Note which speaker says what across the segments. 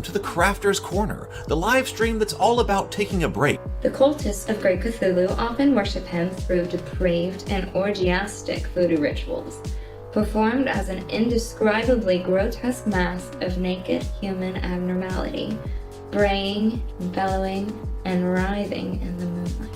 Speaker 1: welcome to the Crafter's Corner, the live stream that's all about taking a break.
Speaker 2: The cultists of Great Cthulhu often worship him through depraved and orgiastic voodoo rituals, performed as an indescribably grotesque mask of naked human abnormality, braying, bellowing, and writhing in the moonlight.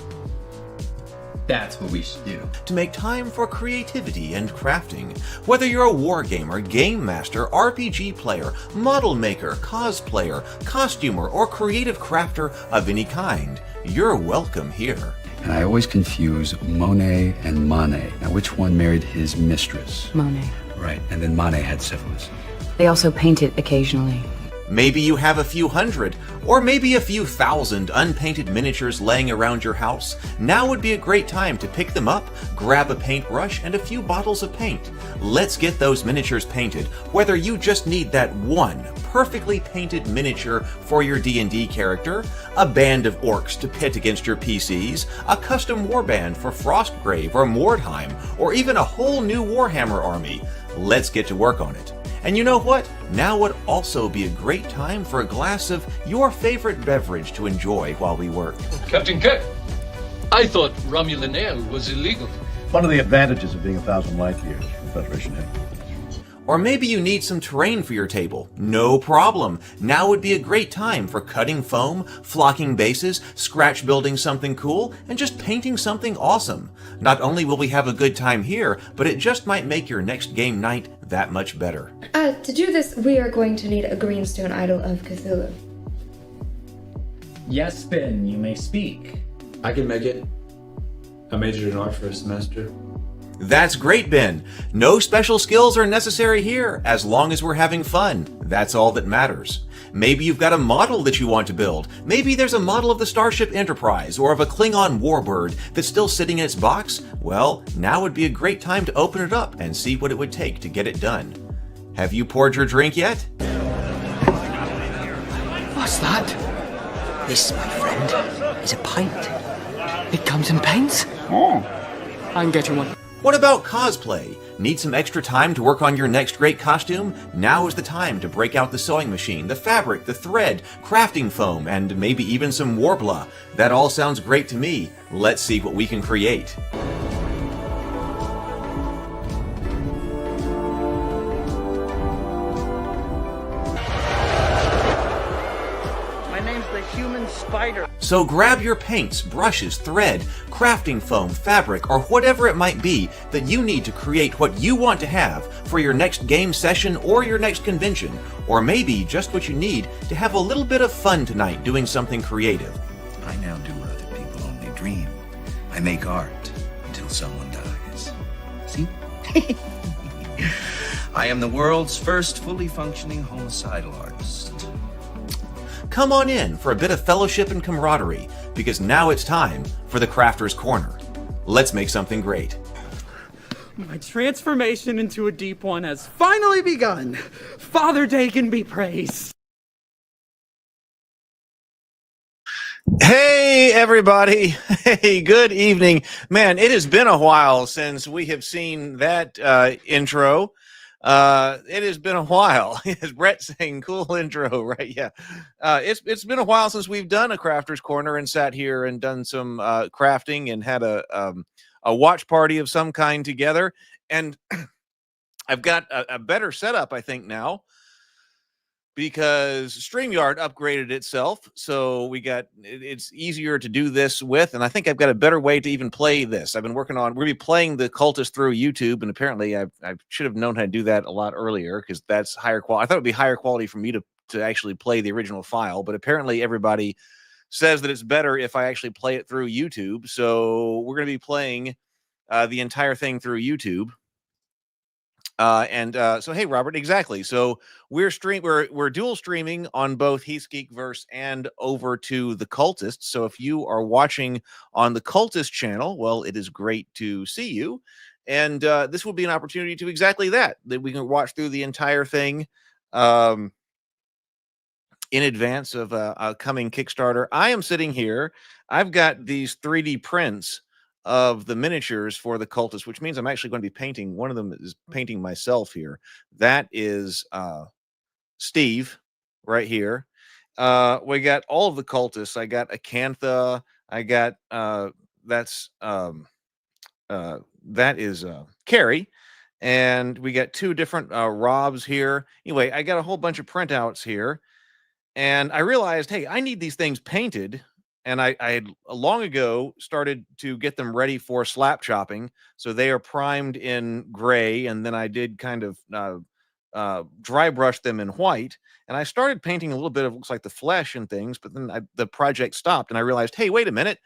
Speaker 3: That's what we should do.
Speaker 1: To make time for creativity and crafting. Whether you're a wargamer, game master, RPG player, model maker, cosplayer, costumer, or creative crafter of any kind, you're welcome here.
Speaker 4: And I always confuse Monet and Manet. Now, which one married his mistress?
Speaker 5: Monet.
Speaker 4: Right, and then Manet had syphilis.
Speaker 5: They also painted occasionally.
Speaker 1: Maybe you have a few hundred, or maybe a few thousand unpainted miniatures laying around your house. Now would be a great time to pick them up, grab a paintbrush, and a few bottles of paint. Let's get those miniatures painted, whether you just need that one perfectly painted miniature for your D&D character, a band of orcs to pit against your PCs, a custom warband for Frostgrave or Mordheim, or even a whole new Warhammer army. Let's get to work on it. And you know what? Now would also be a great time for a glass of your favorite beverage to enjoy while we work.
Speaker 6: Captain Kirk, I thought Romulan ale was illegal.
Speaker 7: One of the advantages of being 1,000 light years from Federation headquarters.
Speaker 1: Or maybe you need some terrain for your table. No problem. Now would be a great time for cutting foam, flocking bases, scratch building something cool, and just painting something awesome. Not only will we have a good time here, but it just might make your next game night that much better.
Speaker 2: To do this, we are going to need a greenstone idol of Cthulhu.
Speaker 3: Yes, Ben, you may speak.
Speaker 8: I can make it. I majored in art for a semester.
Speaker 1: That's great, Ben. No special skills are necessary here, as long as we're having fun. That's all that matters. Maybe you've got a model that you want to build. Maybe there's a model of the Starship Enterprise or of a Klingon warbird that's still sitting in its box. Well, now would be a great time to open it up and see what it would take to get it done. Have you poured your drink yet?
Speaker 9: What's that? This, my friend, is a pint. It comes in pints?
Speaker 5: Oh. I'm getting one.
Speaker 1: What about cosplay? Need some extra time to work on your next great costume? Now is the time to break out the sewing machine, the fabric, the thread, crafting foam, and maybe even some Warbla. That all sounds great to me. Let's see what we can create.
Speaker 10: Spider.
Speaker 1: So grab your paints, brushes, thread, crafting foam, fabric, or whatever it might be that you need to create what you want to have for your next game session or your next convention, or maybe just what you need to have a little bit of fun tonight doing something creative.
Speaker 4: I now do what other people only dream. I make art until someone dies. See? I am the world's first fully functioning homicidal artist.
Speaker 1: Come on in for a bit of fellowship and camaraderie, because now it's time for the Crafter's Corner. Let's make something great.
Speaker 10: My transformation into a deep one has finally begun. Father Dagon be praised.
Speaker 1: Hey, everybody. Hey, good evening. Man, it has been a while since we have seen that intro. It has been a while. As Brett saying, cool intro, right? Yeah. It's been a while since we've done a Crafter's Corner and sat here and done some crafting and had a watch party of some kind together. And I've got a better setup, I think, now, because StreamYard upgraded itself, so it's easier to do this with, and I think I've got a better way to even play this. I've been working on, we're going to be playing the Cultist through YouTube, and apparently I should have known how to do that a lot earlier, because that's higher quality. I thought it would be higher quality for me to actually play the original file, but apparently everybody says that it's better if I actually play it through YouTube, so we're going to be playing the entire thing through YouTube. So hey, Robert, exactly. So we're dual streaming on both Heath's Geekverse and over to the Cultist. So if you are watching on the Cultist channel, well, it is great to see you. And this will be an opportunity to exactly that we can watch through the entire thing in advance of a coming Kickstarter. I am sitting here. I've got these 3D prints of the miniatures for the Cultist, which means I'm actually going to be painting. One of them is painting myself here. That is Steve right here.
Speaker 11: we got all of the cultists. I got Acantha. I got that is Carrie. And we got two different Robs here. Anyway, I got a whole bunch of printouts here. And I realized, hey, I need these things painted. And I had long ago started to get them ready for slap chopping. So they are primed in gray. And then I did kind of dry brush them in white. And I started painting a little bit of, looks like the flesh and things. But then the project stopped. And I realized, hey, wait a minute.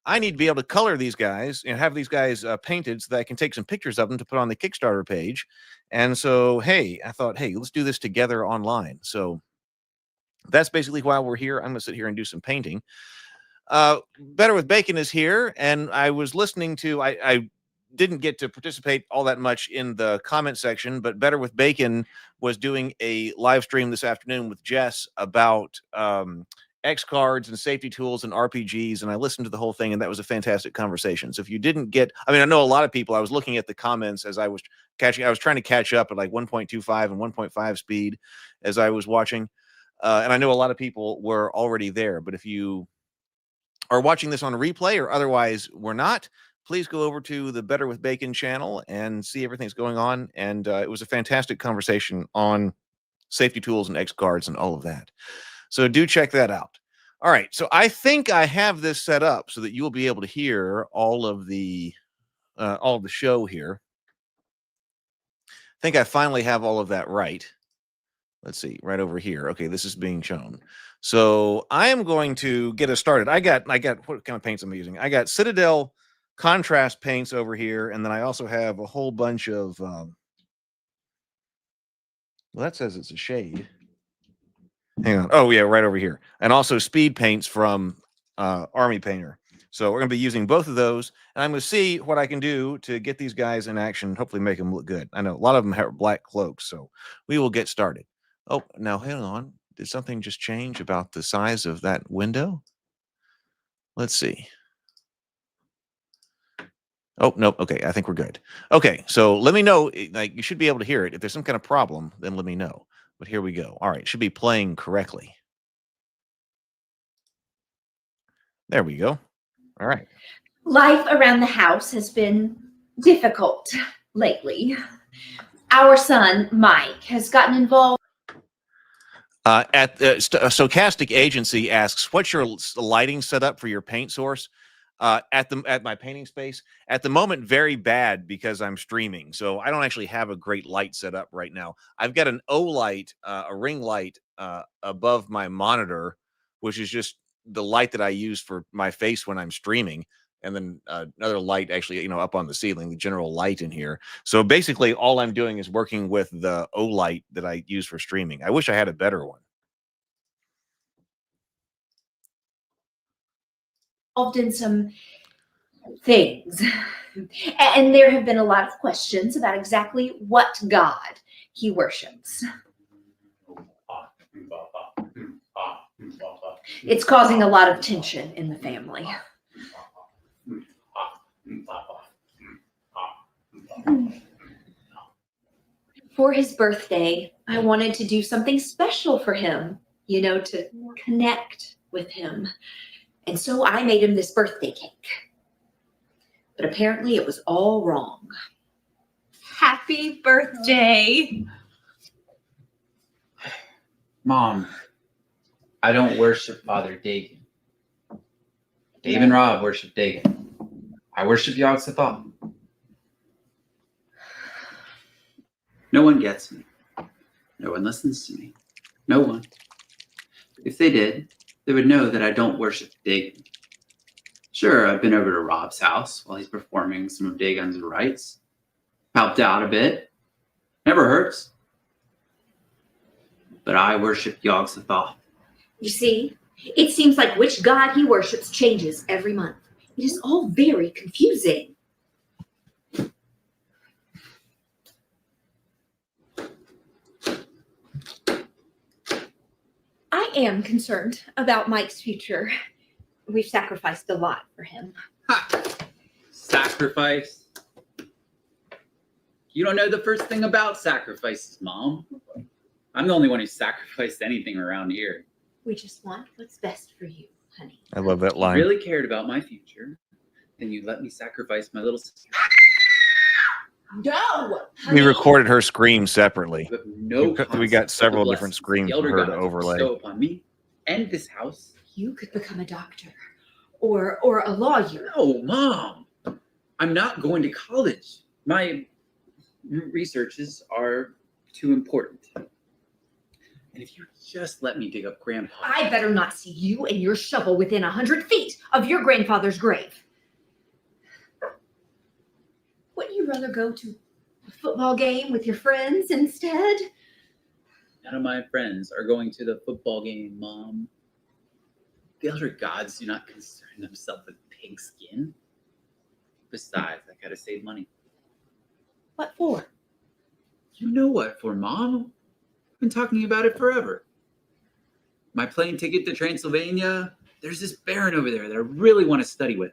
Speaker 11: I need to be able to color these guys and have these guys painted so that I can take some pictures of them to put on the Kickstarter page. And so, hey, I thought, hey, let's do this together online. So that's basically why we're here. I'm going to sit here and do some painting. Better with Bacon is here. And I was listening to, I didn't get to participate all that much in the comment section, but Better with Bacon was doing a live stream this afternoon with Jess about X cards and safety tools and RPGs, and I listened to the whole thing, and that was a fantastic conversation. So if you didn't get, I mean, I know a lot of people, I was looking at the comments as I was trying to catch up at like 1.25 and 1.5 speed as I was watching. And I know a lot of people were already there, but if you are watching this on a replay or otherwise we're not, please go over to the Better with Bacon channel and see everything that's going on. And it was a fantastic conversation on safety tools and X cards and all of that. So do check that out. All right. So I think I have this set up so that you will be able to hear all of the show here. I think I finally have all of that right. Let's see, right over here. Okay, this is being shown. So I am going to get us started. I got what kind of paints I'm using. I got Citadel contrast paints over here, and then I also have a whole bunch of well, that says it's a shade. Hang on. Oh, yeah, right over here. And also speed paints from Army Painter. So we're going to be using both of those. And I'm going to see what I can do to get these guys in action, hopefully make them look good. I know a lot of them have black cloaks, so we will get started. Oh, now hang on. Did something just change about the size of that window? Let's see. Oh, nope. Okay, I think we're good. Okay, so let me know. Like, you should be able to hear it. If there's some kind of problem, then let me know. But here we go. All right, it should be playing correctly. There we go. All right.
Speaker 12: Life around the house has been difficult lately. Our son, Mike, has gotten involved.
Speaker 11: Stochastic Agency asks, what's your lighting setup for your paint source? At my painting space at the moment, very bad because I'm streaming, so I don't actually have a great light set up right now. I've got an O light, a ring light above my monitor, which is just the light that I use for my face when I'm streaming, and then another light actually, up on the ceiling, the general light in here. So basically, all I'm doing is working with the O light that I use for streaming. I wish I had a better one.
Speaker 12: Involved in some things, and there have been a lot of questions about exactly what God he worships. It's causing a lot of tension in the family. For his birthday, I wanted to do something special for him, to connect with him. And so I made him this birthday cake. But apparently it was all wrong. Happy birthday.
Speaker 3: Mom, I don't worship Father Dagon. Dave and Rob worship Dagon. I worship Yog-Sothoth. No one gets me. No one listens to me. No one. If they did, they would know that I don't worship Dagon. Sure, I've been over to Rob's house while he's performing some of Dagon's rites. Helped out a bit. Never hurts. But I worship Yog-Sothoth.
Speaker 12: You see, it seems like which god he worships changes every month. It is all very confusing. I am concerned about Mike's future. We've sacrificed a lot for him.
Speaker 3: Ha! Sacrifice? You don't know the first thing about sacrifices, Mom. I'm the only one who sacrificed anything around here.
Speaker 12: We just want what's best for you, honey.
Speaker 11: I love that
Speaker 3: If
Speaker 11: line.
Speaker 3: you really cared about my future, then you let me sacrifice my little sister.
Speaker 12: No!
Speaker 11: We
Speaker 12: Honey.
Speaker 11: recorded her scream separately.
Speaker 3: But no
Speaker 11: We got several
Speaker 3: blessings
Speaker 11: different screams
Speaker 3: the
Speaker 11: for
Speaker 3: elder
Speaker 11: her to
Speaker 3: gods
Speaker 11: overlay.
Speaker 3: bestow upon me and this house.
Speaker 12: You could become a doctor or a lawyer.
Speaker 3: No, Mom. I'm not going to college. My researches are too important. And if you just let me dig up Grandpa.
Speaker 12: I better not see you and your shovel within 100 feet of your grandfather's grave. Wouldn't you rather go to a football game with your friends instead?
Speaker 3: None of my friends are going to the football game, Mom. The elder gods do not concern themselves with pigskin. Besides, I gotta save money.
Speaker 12: What for?
Speaker 3: You know what for, Mom? I've been talking about it forever. My plane ticket to Transylvania, there's this baron over there that I really want to study with.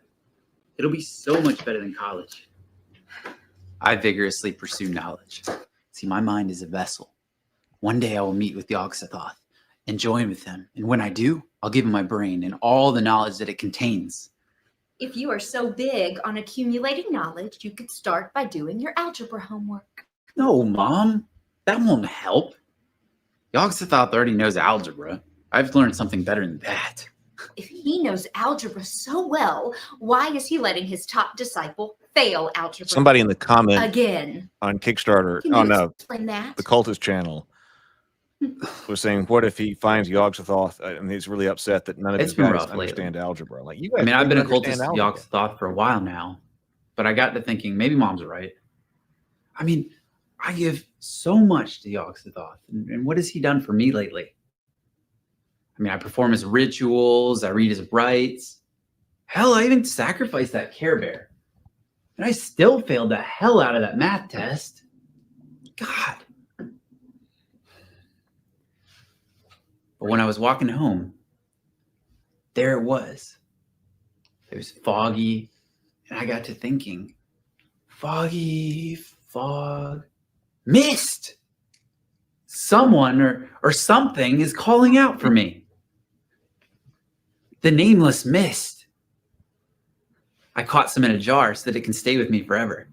Speaker 3: It'll be so much better than college. I vigorously pursue knowledge. See, my mind is a vessel. One day I will meet with the Yog-Sothoth and join with them. And when I do, I'll give him my brain and all the knowledge that it contains.
Speaker 12: If you are so big on accumulating knowledge, you could start by doing your algebra homework.
Speaker 3: No, Mom, that won't help. Yog-Sothoth already knows algebra. I've learned something better than that.
Speaker 12: If he knows algebra so well, why is he letting his top disciple fail algebra?
Speaker 11: Somebody in the comment
Speaker 12: again
Speaker 11: on Kickstarter,
Speaker 12: Can you explain that?
Speaker 11: the Cultist channel, was saying, what if he finds Yog-Sothoth and he's really upset that none of
Speaker 3: It's
Speaker 11: his
Speaker 3: been
Speaker 11: guys
Speaker 3: rough
Speaker 11: understand
Speaker 3: lately.
Speaker 11: algebra? Like, you
Speaker 3: I
Speaker 11: guys
Speaker 3: mean, I've been a
Speaker 11: don't understand
Speaker 3: cultist
Speaker 11: algebra.
Speaker 3: Yog-Sothoth for a while now, but I got to thinking maybe Mom's right. I mean, I give so much to Yog-Sothoth, and what has he done for me lately? I mean, I perform his rituals, I read his rites. Hell, I even sacrificed that Care Bear. And I still failed the hell out of that math test. God. But when I was walking home, there it was. It was foggy, and I got to thinking, foggy, fog, mist. Someone or something is calling out for me. The nameless mist. I caught some in a jar so that it can stay with me forever.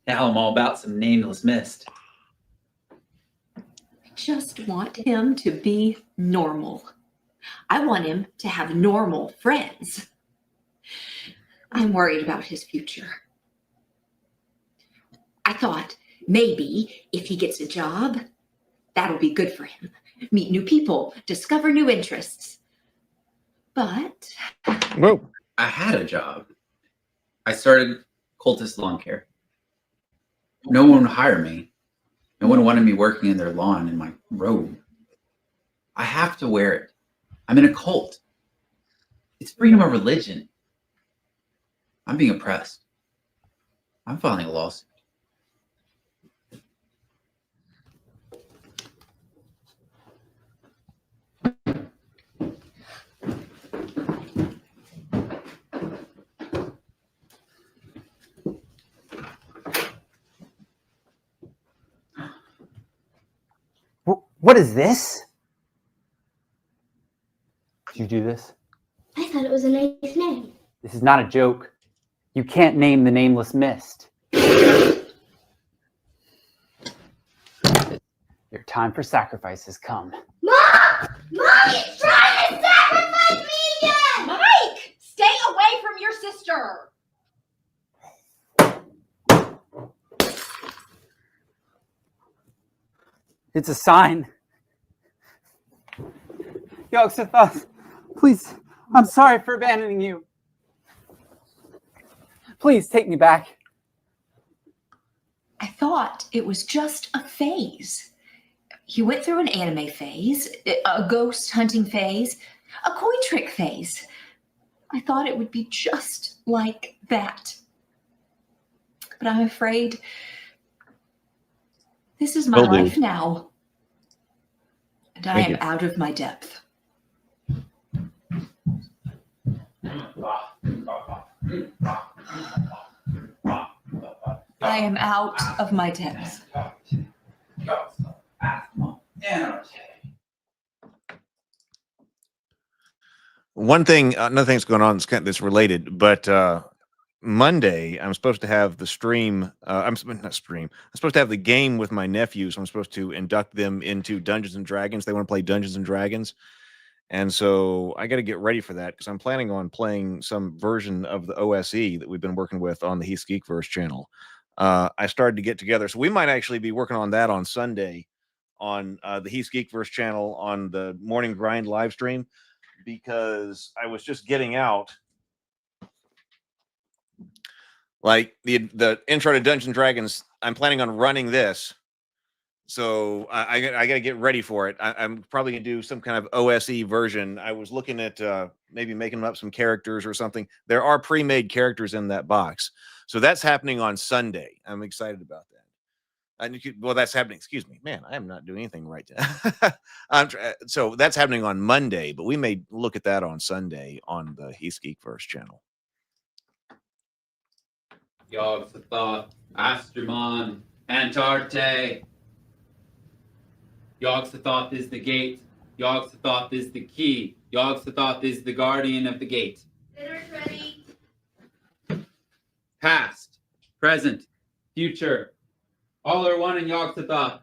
Speaker 3: Now I'm all about some nameless mist.
Speaker 12: I just want him to be normal. I want him to have normal friends. I'm worried about his future. I thought maybe if he gets a job, that'll be good for him. Meet new people, discover new interests. But
Speaker 11: Whoa.
Speaker 3: I had a job. I started Cultist Lawn Care. No one would hire me. No one wanted me working in their lawn in my robe. I have to wear it. I'm in a cult. It's freedom of religion. I'm being oppressed. I'm filing a lawsuit.
Speaker 13: What is this? Did you do this?
Speaker 14: I thought it was a nice name.
Speaker 13: This is not a joke. You can't name the nameless mist. Your time for sacrifice has come.
Speaker 14: Mom! Mom, he's trying to sacrifice me again!
Speaker 12: Mike, stay away from your sister.
Speaker 13: It's a sign. Yog-Sothoth, please, I'm sorry for abandoning you. Please take me back.
Speaker 12: I thought it was just a phase. He went through an anime phase, a ghost hunting phase, a coin trick phase. I thought it would be just like that. But I'm afraid this is my life now. And I am out of my depth.
Speaker 15: I am out of my depth.
Speaker 11: One thing, another thing that's going on that's related, but Monday I'm supposed to have the stream. I'm not stream. I'm supposed to have the game with my nephews. I'm supposed to induct them into Dungeons and Dragons. They want to play Dungeons and Dragons, and so I got to get ready for that because I'm planning on playing some version of the OSE that we've been working with on the Heath Geekverse channel. I started to get together, so we might actually be working on that on Sunday on the Heath Geekverse channel on the Morning Grind live stream, because I was just getting out like the intro to Dungeons and Dragons. I'm planning on running this, so I got to get ready for it. I'm probably gonna do some kind of OSE version. I was looking at maybe making up some characters or something. There are pre-made characters in that box, so that's happening on Sunday. I'm excited about that. Well, that's happening. Excuse me, man. I am not doing anything right now. So that's happening on Monday, but we may look at that on Sunday on the Heath Geekverse channel.
Speaker 16: Yogg-Sothoth, Astermon, Antarte. Yogg-Sothoth is the gate. Yogg-Sothoth is the key. Yogg-Sothoth is the guardian of the gate.
Speaker 14: Dinner's ready.
Speaker 16: Past, present, future. All are one in Yogg-Sothoth.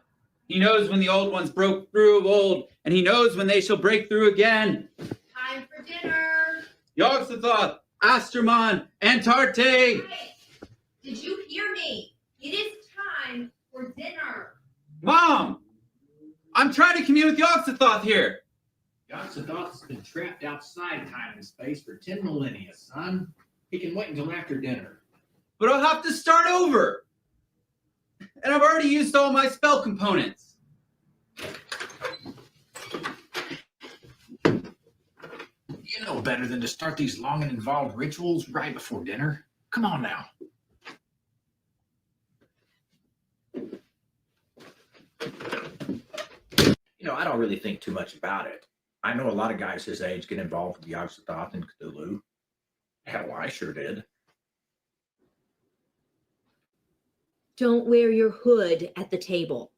Speaker 16: He knows when the old ones broke through of old, and he knows when they shall break through again.
Speaker 14: Time for dinner.
Speaker 16: Yogg-Sothoth, Astermon, Antarte.
Speaker 14: Hey, did you hear me? It is time for dinner.
Speaker 16: Mom! I'm trying to commune with Yogg-Sothoth here.
Speaker 17: Yogg-Sothoth's been trapped outside time and space for 10 millennia, son. He can wait until after dinner.
Speaker 16: But I'll have to start over. And I've already used all my spell components.
Speaker 17: You know better than to start these long and involved rituals right before dinner. Come on now.
Speaker 18: You know, I don't really think too much about it. I know a lot of guys his age get involved with Yogg-Sothoth and Cthulhu. Hell, I sure did.
Speaker 12: Don't wear your hood at the table.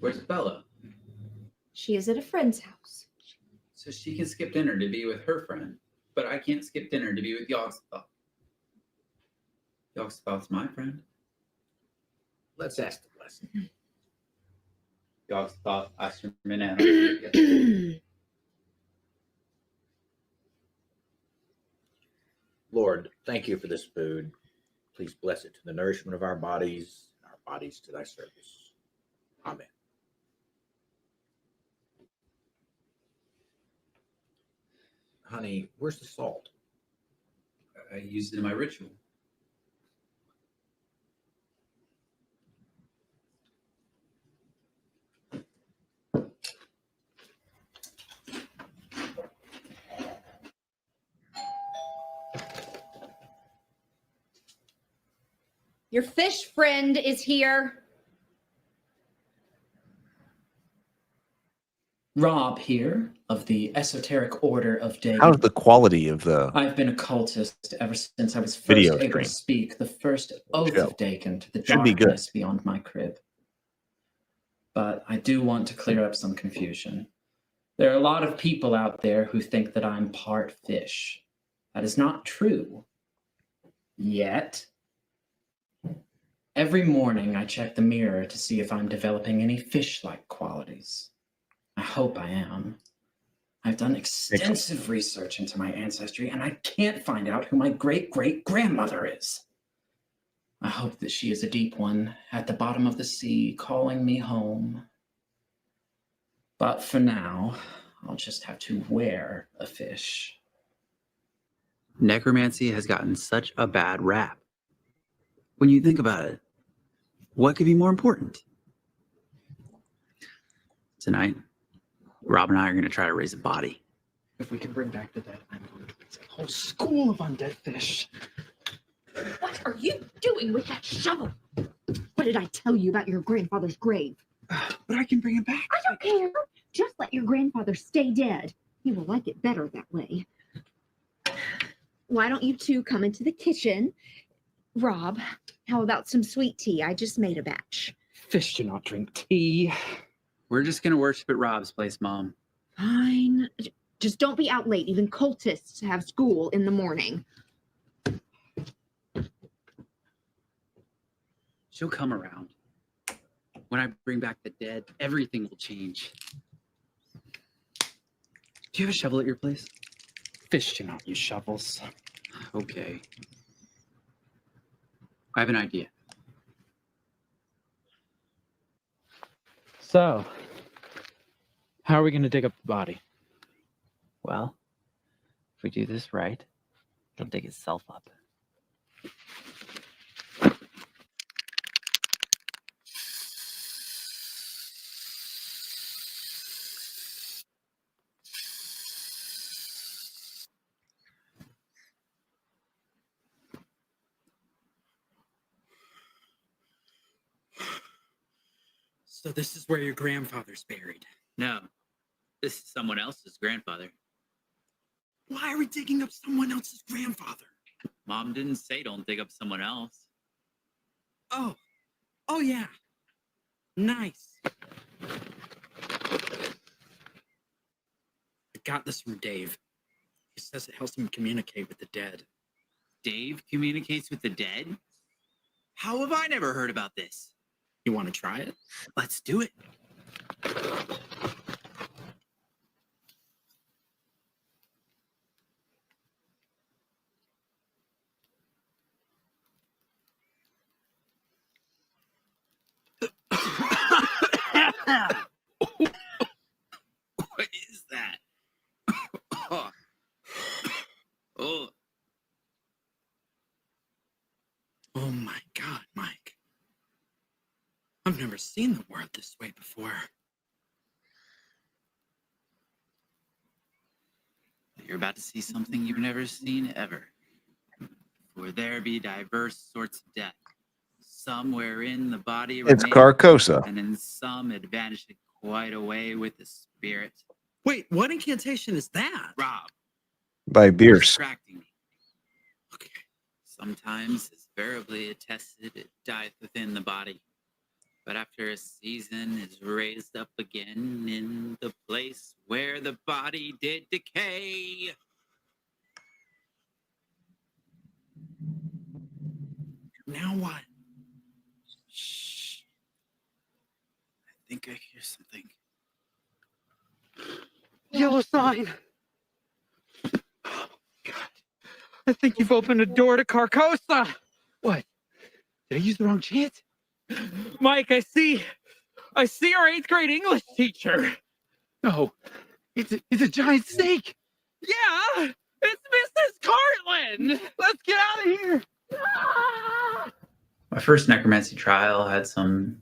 Speaker 16: Where's Bella?
Speaker 12: She is at a friend's house.
Speaker 16: So she can skip dinner to be with her friend, but I can't skip dinner to be with Yogg-Sothoth. Yogg-Sothoth's my friend.
Speaker 18: Let's ask the blessing.
Speaker 16: Yogg-Sothoth, Astermon,
Speaker 18: Lord, thank you for this food. Please bless it to the nourishment of our bodies, and our bodies to thy service. Amen. Honey, where's the salt?
Speaker 16: I used it in my ritual.
Speaker 12: Your fish friend is here.
Speaker 19: Rob here of the Esoteric Order of Dagon.
Speaker 11: How's the quality of the
Speaker 19: I've been a cultist ever since I was first
Speaker 11: video
Speaker 19: able
Speaker 11: stream?
Speaker 19: to speak the first oath
Speaker 11: Show.
Speaker 19: of Dagon to the
Speaker 11: Should be good.
Speaker 19: darkness beyond my crib. But I do want to clear up some confusion. There are a lot of people out there who think that I'm part fish. That is not true. Yet. Every morning I check the mirror to see if I'm developing any fish-like qualities. I hope I am. I've done extensive research into my ancestry, and I can't find out who my great-great-grandmother is. I hope that she is a deep one at the bottom of the sea calling me home. But for now, I'll just have to wear a fish.
Speaker 3: Necromancy has gotten such a bad rap. When you think about it, what could be more important? Tonight, Rob and I are going to try to raise a body.
Speaker 10: If we can bring back the dead, I'm going to raise a whole school of undead fish.
Speaker 20: What are you doing with that shovel? What did I tell you about your grandfather's grave?
Speaker 10: But I can bring him back.
Speaker 20: I don't care. Just let your grandfather stay dead. He will like it better that way. Why don't you two come into the kitchen? Rob, how about some sweet tea? I just made a batch.
Speaker 10: Fish do not drink tea.
Speaker 16: We're just gonna worship at Rob's place, Mom.
Speaker 20: Fine. Just don't be out late. Even cultists have school in the morning.
Speaker 16: She'll come around. When I bring back the dead, everything will change. Do you have a shovel at your place?
Speaker 10: Fish do not use shovels.
Speaker 16: Okay. I have an idea.
Speaker 10: So, how are we going to dig up the body?
Speaker 3: Well, if we do this right, it'll dig itself up.
Speaker 10: So this is where your grandfather's buried.
Speaker 16: No, this is someone else's grandfather.
Speaker 10: Why are we digging up someone else's grandfather?
Speaker 16: Mom didn't say don't dig up someone else.
Speaker 10: Oh yeah. Nice. I got this from Dave. He says it helps him communicate with the dead.
Speaker 16: Dave communicates with the dead? How have I never heard about this?
Speaker 10: You want to try it?
Speaker 16: Let's do it. What is that? Oh.
Speaker 10: Oh my God, Mike. I've never seen the world this way before.
Speaker 16: You're about to see something you've never seen ever. For there be diverse sorts of death. Some wherein the body
Speaker 11: It's
Speaker 16: remains,
Speaker 11: Carcosa.
Speaker 16: and in some it vanisheth quite away with the spirit.
Speaker 10: Wait, what incantation is that?
Speaker 16: Rob,
Speaker 11: By Bierce.
Speaker 16: distracting me. Okay. Sometimes, as verily attested, it dieth within the body. But after a season is raised up again in the place where the body did decay.
Speaker 10: Now what?
Speaker 16: Shh. I think I hear something.
Speaker 10: Yellow sign. Oh, God. I think you've opened a door to Carcosa. What? Did I use the wrong chant? Mike, I see our 8th grade English teacher. No, it's a giant snake. Yeah, it's Mrs. Cartland. Let's get out of here. Ah!
Speaker 16: My first necromancy trial had some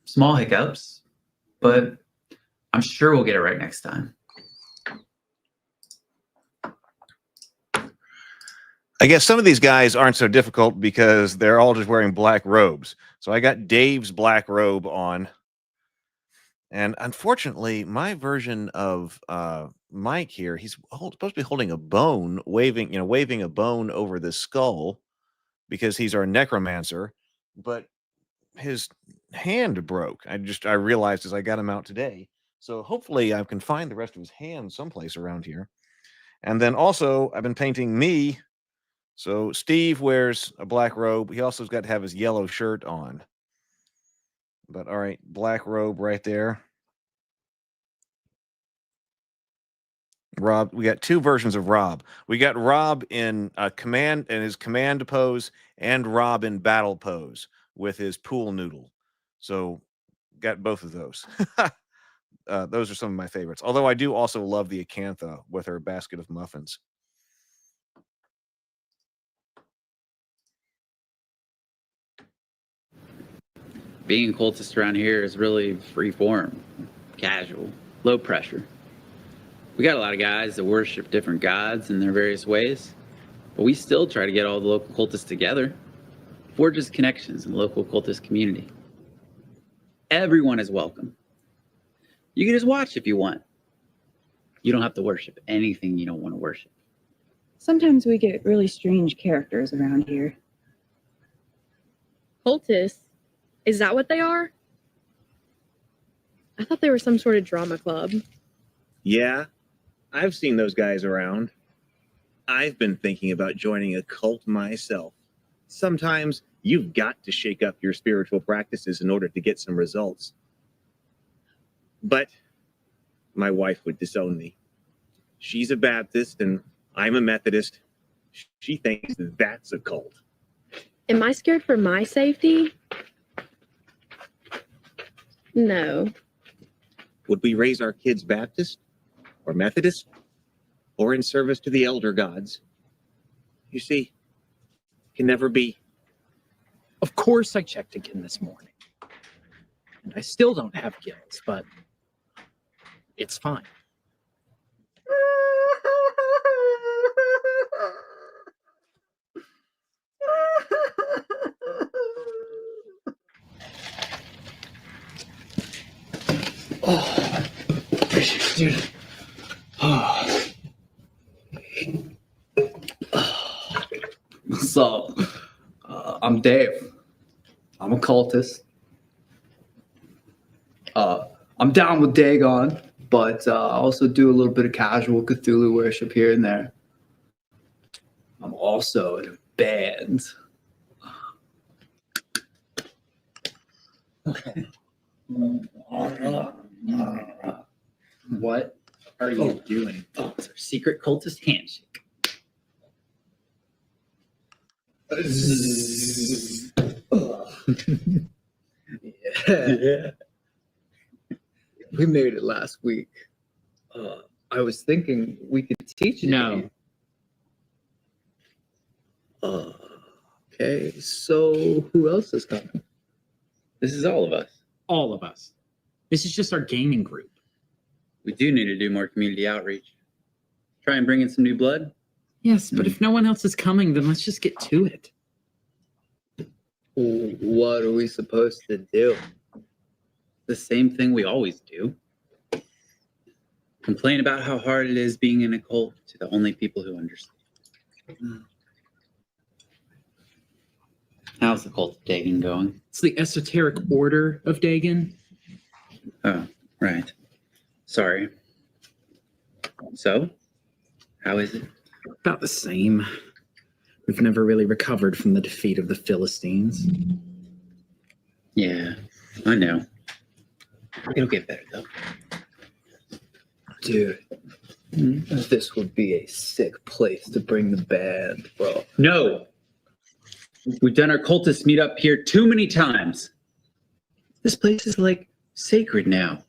Speaker 16: small hiccups, but I'm sure we'll get it right next time.
Speaker 11: I guess some of these guys aren't so difficult because they're all just wearing black robes. So I got Dave's black robe on. And unfortunately, my version of Mike here, he's supposed to be holding a bone, waving a bone over the skull because he's our necromancer. But his hand broke. I realized as I got him out today. So hopefully I can find the rest of his hand someplace around here. And then also I've been painting me. So Steve wears a black robe. He also's got to have his yellow shirt on. But all right, black robe right there. Rob, we got two versions of Rob. We got Rob in his command pose and Rob in battle pose with his pool noodle. So got both of those. Those are some of my favorites. Although I do also love the Acantha with her basket of muffins.
Speaker 16: Being a cultist around here is really free form, casual, low pressure. We got a lot of guys that worship different gods in their various ways, but we still try to get all the local cultists together, forges connections in the local cultist community. Everyone is welcome. You can just watch if you want. You don't have to worship anything you don't want to worship.
Speaker 21: Sometimes we get really strange characters around here.
Speaker 22: Cultists? Is that what they are? I thought they were some sort of drama club.
Speaker 11: Yeah, I've seen those guys around. I've been thinking about joining a cult myself. Sometimes you've got to shake up your spiritual practices in order to get some results. But my wife would disown me. She's a Baptist and I'm a Methodist. She thinks that's a cult.
Speaker 22: Am I scared for my safety? No.
Speaker 11: Would we raise our kids Baptist or Methodist or in service to the elder gods? You see, it can never be.
Speaker 10: Of course I checked again this morning. And I still don't have gills, but it's fine. Oh, dude. Oh.
Speaker 3: What's up? I'm Dave. I'm a cultist. I'm down with Dagon, but I also do a little bit of casual Cthulhu worship here and there. I'm also in a band.
Speaker 16: What are you doing? Oh, it's our secret cultist handshake.
Speaker 3: Yeah. We made it last week. I was thinking we could teach it.
Speaker 16: No.
Speaker 3: Okay, so who else is coming?
Speaker 16: This is all of us.
Speaker 10: All of us. This is just our gaming group.
Speaker 16: We do need to do more community outreach. Try and bring in some new blood.
Speaker 10: Yes, but if no one else is coming, then let's just get to it.
Speaker 3: What are we supposed to do?
Speaker 16: The same thing we always do. Complain about how hard it is being in a cult to the only people who understand. How's the cult of Dagon going?
Speaker 10: It's the esoteric order of Dagon.
Speaker 16: Oh, right. Sorry. So, how is it?
Speaker 10: About the same. We've never really recovered from the defeat of the Philistines.
Speaker 16: Yeah, I know. It'll get better, though.
Speaker 3: Dude, this would be a sick place to bring the band, bro.
Speaker 16: No! We've done our cultist meetup here too many times. This place is like sacred now.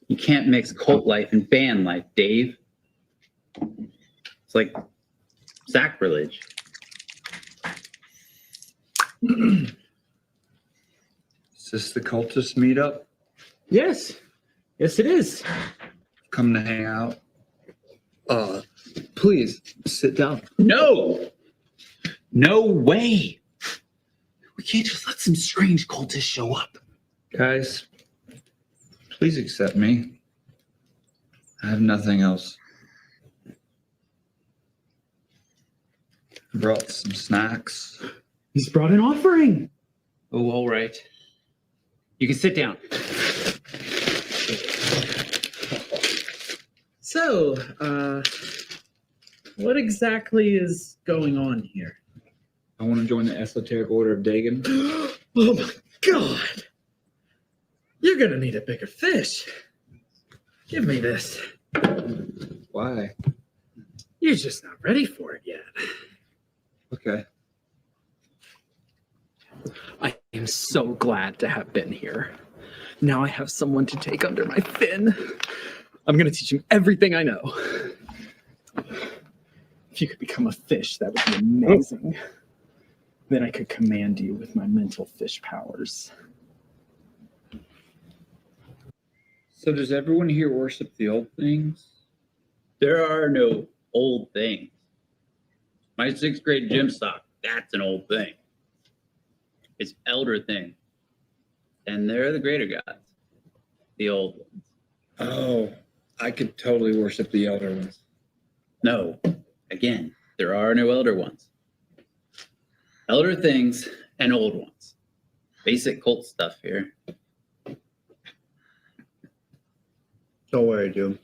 Speaker 16: You can't mix cult life and band life, Dave. It's like sacrilege.
Speaker 3: Is this the cultist meetup?
Speaker 10: Yes. Yes, it is.
Speaker 3: Come to hang out. Please sit down.
Speaker 16: No! No way! We can't just let some strange cultists show up.
Speaker 3: Guys, please accept me. I have nothing else. I brought some snacks.
Speaker 10: He's brought an offering.
Speaker 16: Oh, all right. You can sit down.
Speaker 10: So, what exactly is going on here?
Speaker 3: I want to join the esoteric order of Dagon.
Speaker 10: Oh my god! You're gonna need a bigger fish. Give me this.
Speaker 3: Why?
Speaker 10: You're just not ready for it yet.
Speaker 3: Okay.
Speaker 10: I am so glad to have been here. Now I have someone to take under my fin. I'm gonna teach him everything I know. If you could become a fish, that would be amazing. Then I could command you with my mental fish powers.
Speaker 3: So does everyone here worship the old things?
Speaker 16: There are no old things. My 6th grade gym sock, that's an old thing. It's elder thing. And there are the greater gods, the old ones.
Speaker 10: Oh, I could totally worship the elder ones.
Speaker 16: No, again, there are no elder ones. Elder things and old ones. Basic cult stuff here.
Speaker 10: Don't worry, dude.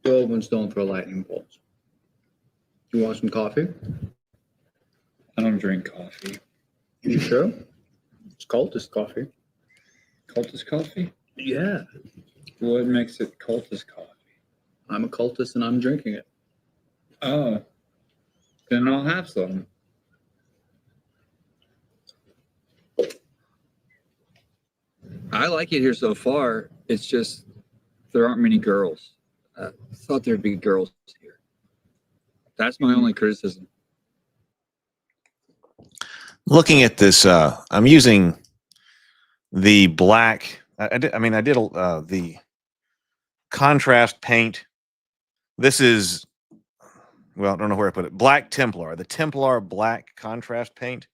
Speaker 10: The old ones don't throw lightning bolts. You want some coffee? I don't drink coffee. You sure? It's cultist coffee. Cultist coffee? Yeah. What makes it cultist coffee? I'm a cultist and I'm drinking it. Oh. Then I'll have some. I like it here so far. It's just there aren't many girls. I thought there'd be girls here. That's my only criticism.
Speaker 11: Looking at this, I'm using the black. I did the contrast paint. This is, well, I don't know where I put it. Black Templar, the Templar black contrast paint.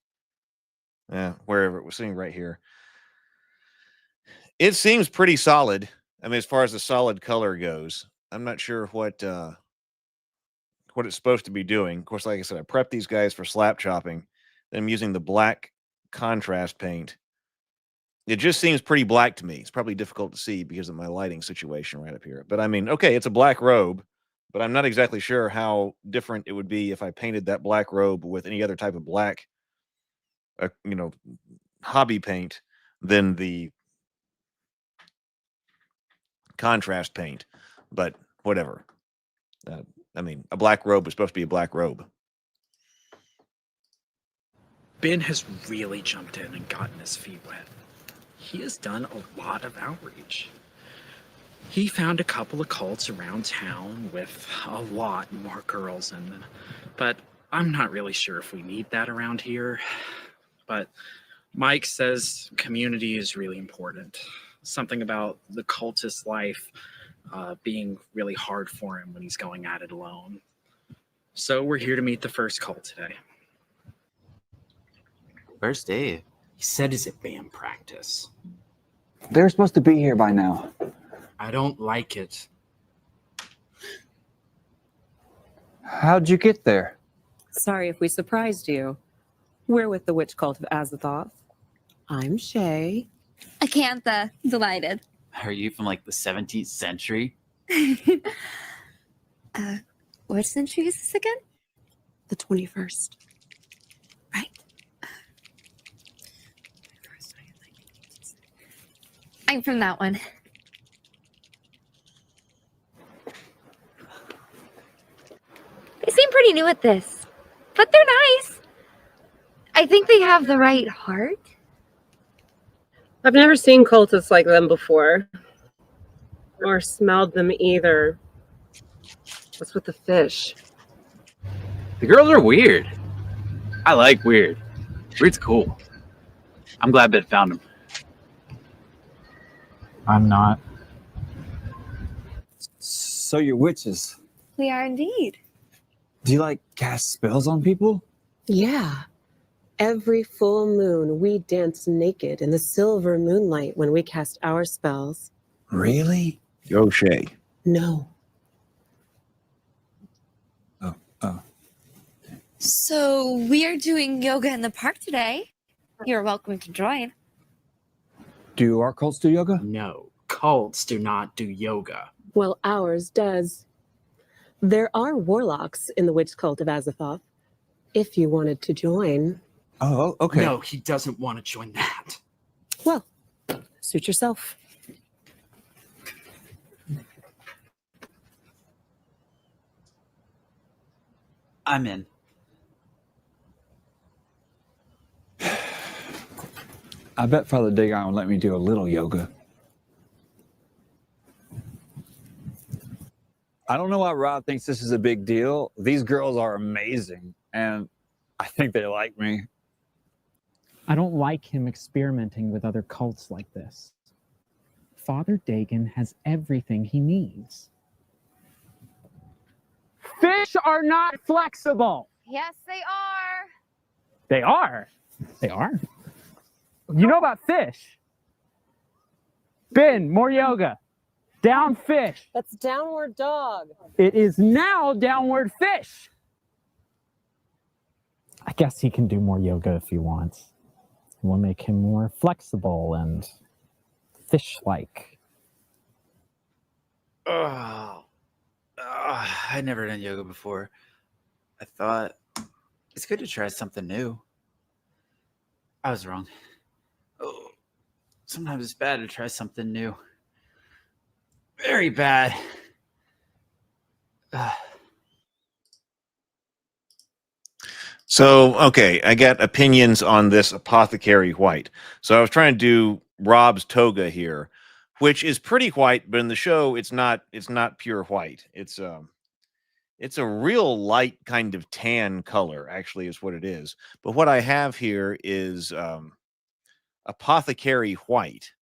Speaker 11: Yeah, wherever it was sitting right here. It seems pretty solid. I mean, as far as the solid color goes, I'm not sure what it's supposed to be doing. Of course, like I said, I prepped these guys for slap chopping. I'm using the black contrast paint. It just seems pretty black to me. It's probably difficult to see because of my lighting situation right up here. But I mean, okay, it's a black robe, but I'm not exactly sure how different it would be if I painted that black robe with any other type of black, hobby paint than the contrast paint. But whatever. I mean, a black robe is supposed to be a black robe.
Speaker 19: Ben has really jumped in and gotten his feet wet. He has done a lot of outreach. He found a couple of cults around town with a lot more girls in them. But I'm not really sure if we need that around here. But Mike says community is really important. Something about the cultist life being really hard for him when he's going at it alone. So we're here to meet the first cult today.
Speaker 16: Where's Dave?
Speaker 19: He said he's at band practice.
Speaker 6: They're supposed to be here by now.
Speaker 19: I don't like it.
Speaker 6: How'd you get there?
Speaker 7: Sorry if we surprised you. We're with the witch cult of Azathoth. I'm Shay.
Speaker 2: Acantha, delighted.
Speaker 16: Are you from like the 17th century?
Speaker 2: What century is this again?
Speaker 7: The 21st.
Speaker 2: I'm from that one. They seem pretty new at this, but they're nice. I think they have the right heart.
Speaker 23: I've never seen cultists like them before. Or smelled them either. What's with the fish?
Speaker 16: The girls are weird. I like weird. Weird's cool. I'm glad Ben found him.
Speaker 6: I'm not. So you're witches.
Speaker 2: We are indeed.
Speaker 6: Do you like cast spells on people?
Speaker 7: Yeah. Every full moon, we dance naked in the silver moonlight when we cast our spells.
Speaker 6: Really?
Speaker 11: Go Shay.
Speaker 7: No.
Speaker 6: Oh.
Speaker 2: So we are doing yoga in the park today. You're welcome to join.
Speaker 6: Do our cults do yoga?
Speaker 19: No, cults do not do yoga.
Speaker 7: Well, ours does. There are warlocks in the witch cult of Azathoth. If you wanted to join.
Speaker 6: Oh, okay.
Speaker 19: No, he doesn't want to join that.
Speaker 7: Well, suit yourself.
Speaker 16: I'm in.
Speaker 6: I bet Father Dagon would let me do a little yoga. I don't know why Rob thinks this is a big deal. These girls are amazing, and I think they like me.
Speaker 24: I don't like him experimenting with other cults like this. Father Dagon has everything he needs.
Speaker 13: Fish are not flexible.
Speaker 2: Yes, they are.
Speaker 13: They are.
Speaker 24: They are.
Speaker 13: You know about fish?
Speaker 24: Ben, more yoga. Down fish.
Speaker 7: That's downward dog.
Speaker 24: It is now downward fish. I guess he can do more yoga if he wants. We'll make him more flexible and fish-like.
Speaker 16: Oh, I'd never done yoga before. I thought it's good to try something new. I was wrong. Oh, sometimes it's bad to try something new. Very bad.
Speaker 11: So, okay, I got opinions on this Apothecary White. So I was trying to do Rob's toga here, which is pretty white, but in the show it's not pure white. It's a real light kind of tan color, actually, is what it is. But what I have here is Apothecary White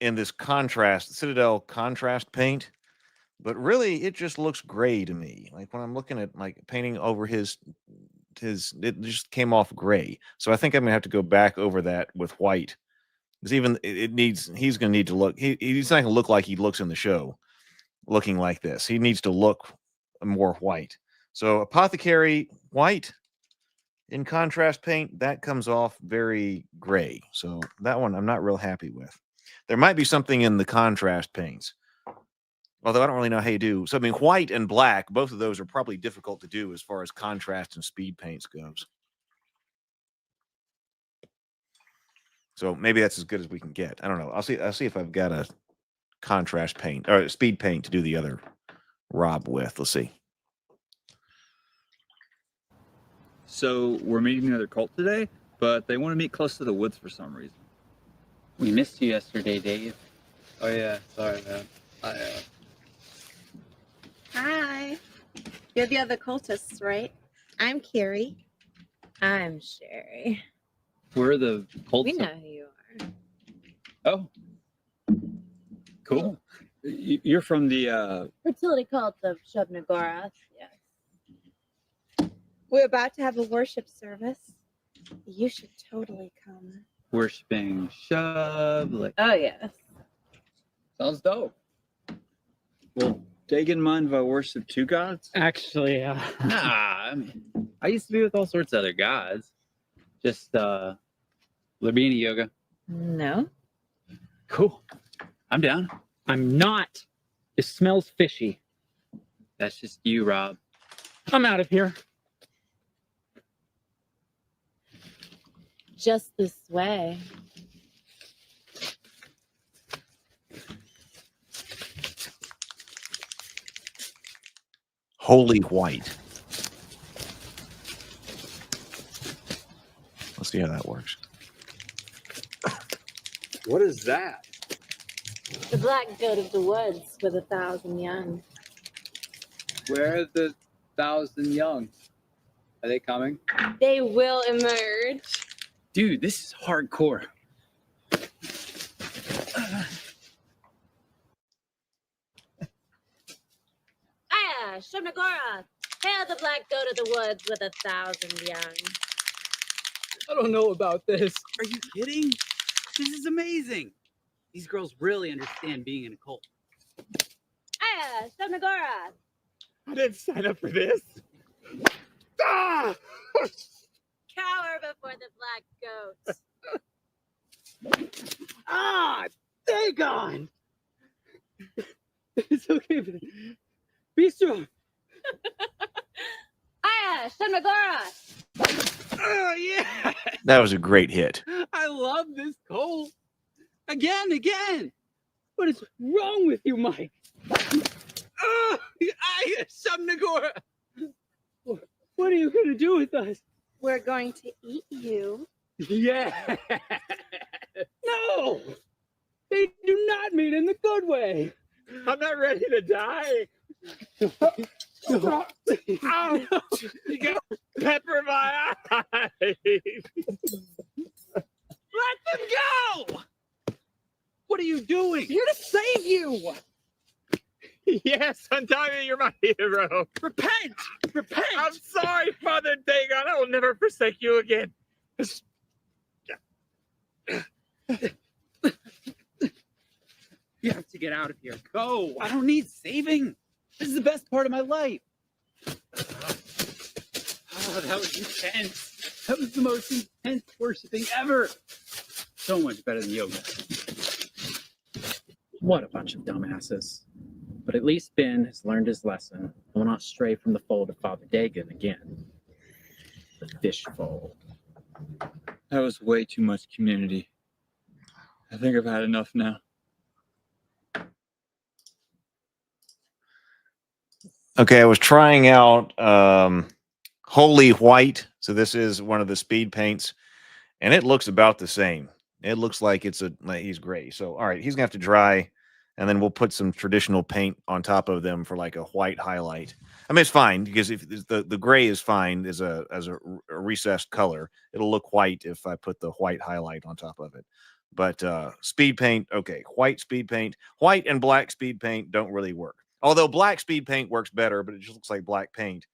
Speaker 11: in this contrast, Citadel contrast paint. But really, it just looks gray to me. Like when I'm looking at like painting over his, it just came off gray. So I think I'm gonna have to go back over that with white. Because even he's gonna need to look. He's not gonna look like he looks in the show, looking like this. He needs to look more white. So Apothecary White in contrast paint, that comes off very gray. So that one I'm not real happy with. There might be something in the contrast paints. Although I don't really know how you do. So, I mean, white and black, both of those are probably difficult to do as far as contrast and speed paints goes. So maybe that's as good as we can get. I don't know. I'll see if I've got a contrast paint or speed paint to do the other Rob with. Let's see.
Speaker 6: So we're meeting another cult today, but they want to meet close to the woods for some reason.
Speaker 10: We missed you yesterday, Dave.
Speaker 6: Oh yeah, sorry man.
Speaker 4: Hi. You're the other cultists, right? I'm Carrie. I'm Sherry.
Speaker 6: We're the cult.
Speaker 4: We know who you are.
Speaker 6: Oh, cool. You're from the
Speaker 4: Fertility cult of Shubnagorath, yes. We're about to have a worship service. You should totally come.
Speaker 6: worshiping Shub. Like,
Speaker 4: Oh, yes.
Speaker 6: sounds dope. Well, Dagon mind if I worship two gods?
Speaker 24: Actually,
Speaker 16: Nah, I mean, I used to be with all sorts of other gods. Just Libini yoga.
Speaker 4: No.
Speaker 16: Cool. I'm down.
Speaker 24: I'm not. It smells fishy.
Speaker 16: That's just you, Rob.
Speaker 24: I'm out of here.
Speaker 4: Just this way.
Speaker 11: Holy white. Let's see how that works.
Speaker 6: What is that?
Speaker 4: The black goat of the woods with 1,000 young.
Speaker 6: Where are the 1,000 young? Are they coming?
Speaker 4: They will emerge.
Speaker 16: Dude, this is hardcore.
Speaker 4: Ah, Shubnagorath! Hail the black goat of the woods with 1,000 young.
Speaker 10: I don't know about this.
Speaker 16: Are you kidding? This is amazing. These girls really understand being in a cult.
Speaker 4: Ah, Shubnagorath!
Speaker 10: I didn't sign up for this. Ah!
Speaker 4: Cower before the black goat.
Speaker 10: Ah, Dagon! It's okay, but be strong.
Speaker 4: Ah, Shubnagorath!
Speaker 10: Oh, yeah!
Speaker 11: That was a great hit.
Speaker 10: I love this cult. Again. What is wrong with you, Mike? Oh, Shubnagora! What are you going to do with us?
Speaker 4: We're going to eat you.
Speaker 10: Yeah. No! They do not mean in the good way. I'm not ready to die. Ow! You got pepper in my eyes. Let them go! What are you doing? Here to save you. Yes, Untimey, you're my hero. Repent! Repent! I'm sorry, Father Dagon. I will never forsake you again. You have to get out of here. Go. I don't need saving. This is the best part of my life. Oh, that was intense. That was the most intense worshiping ever. So much better than yoga.
Speaker 19: What a bunch of dumbasses. But at least Ben has learned his lesson and will not stray from the fold of Father Dagon again. The fish fold.
Speaker 1: That was way too much community. I think I've had enough now.
Speaker 11: Okay, I was trying out Holy White. So this is one of the speed paints, and it looks about the same. It looks like he's gray. So all right, he's gonna have to dry, and then we'll put some traditional paint on top of them for like a white highlight. I mean, it's fine because if the gray is fine as a recessed color, it'll look white if I put the white highlight on top of it. But speed paint, okay, white speed paint, white and black speed paint don't really work. Although black speed paint works better, but it just looks like black paint,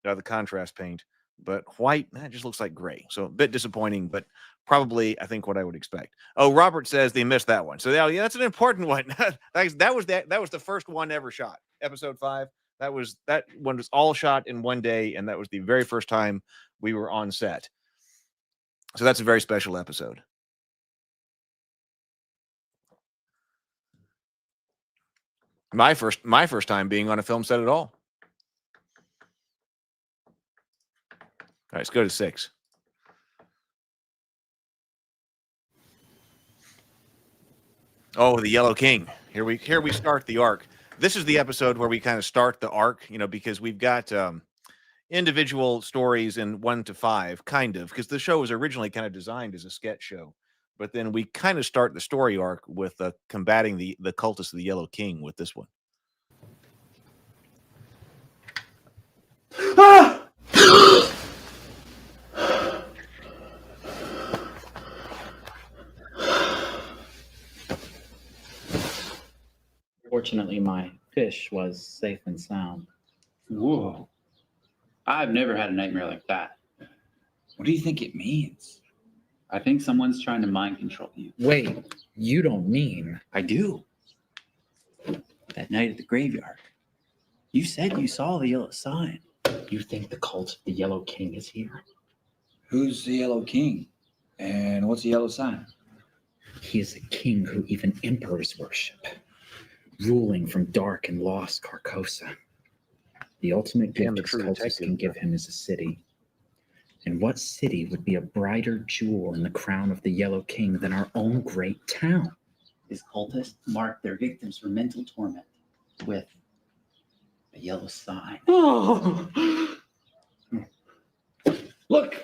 Speaker 11: the contrast paint. But white, that just looks like gray. So a bit disappointing, but probably I think what I would expect. Oh, Robert says they missed that one. So yeah, that's an important one. that was the first one ever shot. Episode 5. That one was all shot in one day, and that was the very first time we were on set. So that's a very special episode. My first time being on a film set at all. All right, let's go to 6. Oh, the Yellow King. Here we start the arc. This is the episode where we kind of start the arc, because we've got individual stories in 1 to 5, kind of, because the show was originally kind of designed as a sketch show. But then we kind of start the story arc with combating the cultists of the Yellow King with this one.
Speaker 13: Ah!
Speaker 19: Fortunately, my fish was safe and sound.
Speaker 10: Whoa. I've never had a nightmare like that. What do you think it means? I think someone's trying to mind control you.
Speaker 19: Wait, you don't mean...
Speaker 10: I do. That night at the graveyard, you said you saw the yellow sign.
Speaker 19: You think the cult of the Yellow King is here?
Speaker 10: Who's the Yellow King? And what's the yellow sign?
Speaker 19: He is a king who even emperors worship, ruling from dark and lost Carcosa. The ultimate gift a cultist can give him is a city. And what city would be a brighter jewel in the crown of the Yellow King than our own great town?
Speaker 16: His cultists mark their victims for mental torment with a yellow sign.
Speaker 10: Oh! Look!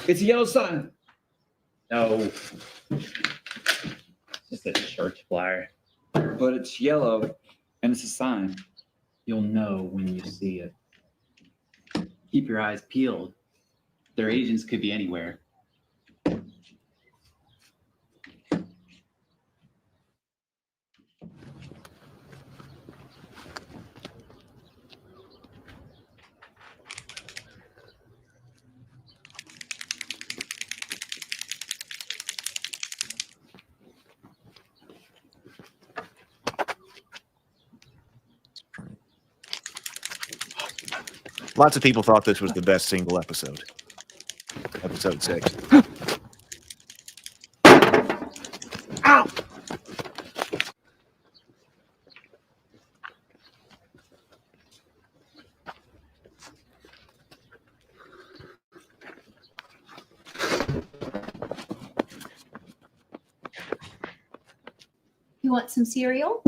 Speaker 10: It's a yellow sign.
Speaker 19: No. It's just a church flyer.
Speaker 10: But it's yellow, and it's a sign.
Speaker 19: You'll know when you see it.
Speaker 16: Keep your eyes peeled. Their agents could be anywhere.
Speaker 11: Lots of people thought this was the best single episode. Episode 6.
Speaker 10: Ow!
Speaker 12: You want some cereal?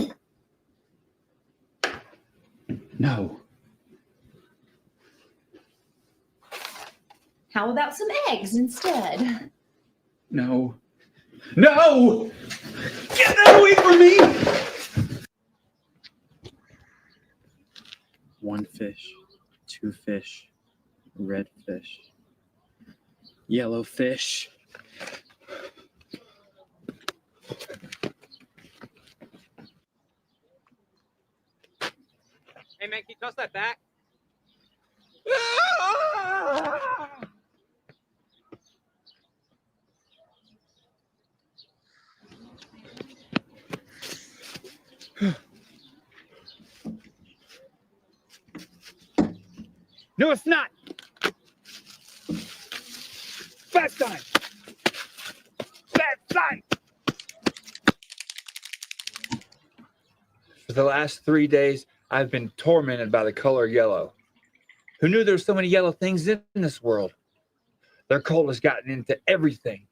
Speaker 10: No.
Speaker 12: How about some eggs instead?
Speaker 10: No. No! Get that away from me!
Speaker 19: 1 fish, 2 fish, red fish, yellow fish.
Speaker 10: Hey, man, can you toss that back? No, it's not. Fast time. Fast time. For the last 3 days, I've been tormented by the color yellow. Who knew there were so many yellow things in this world? Their cult has gotten into everything.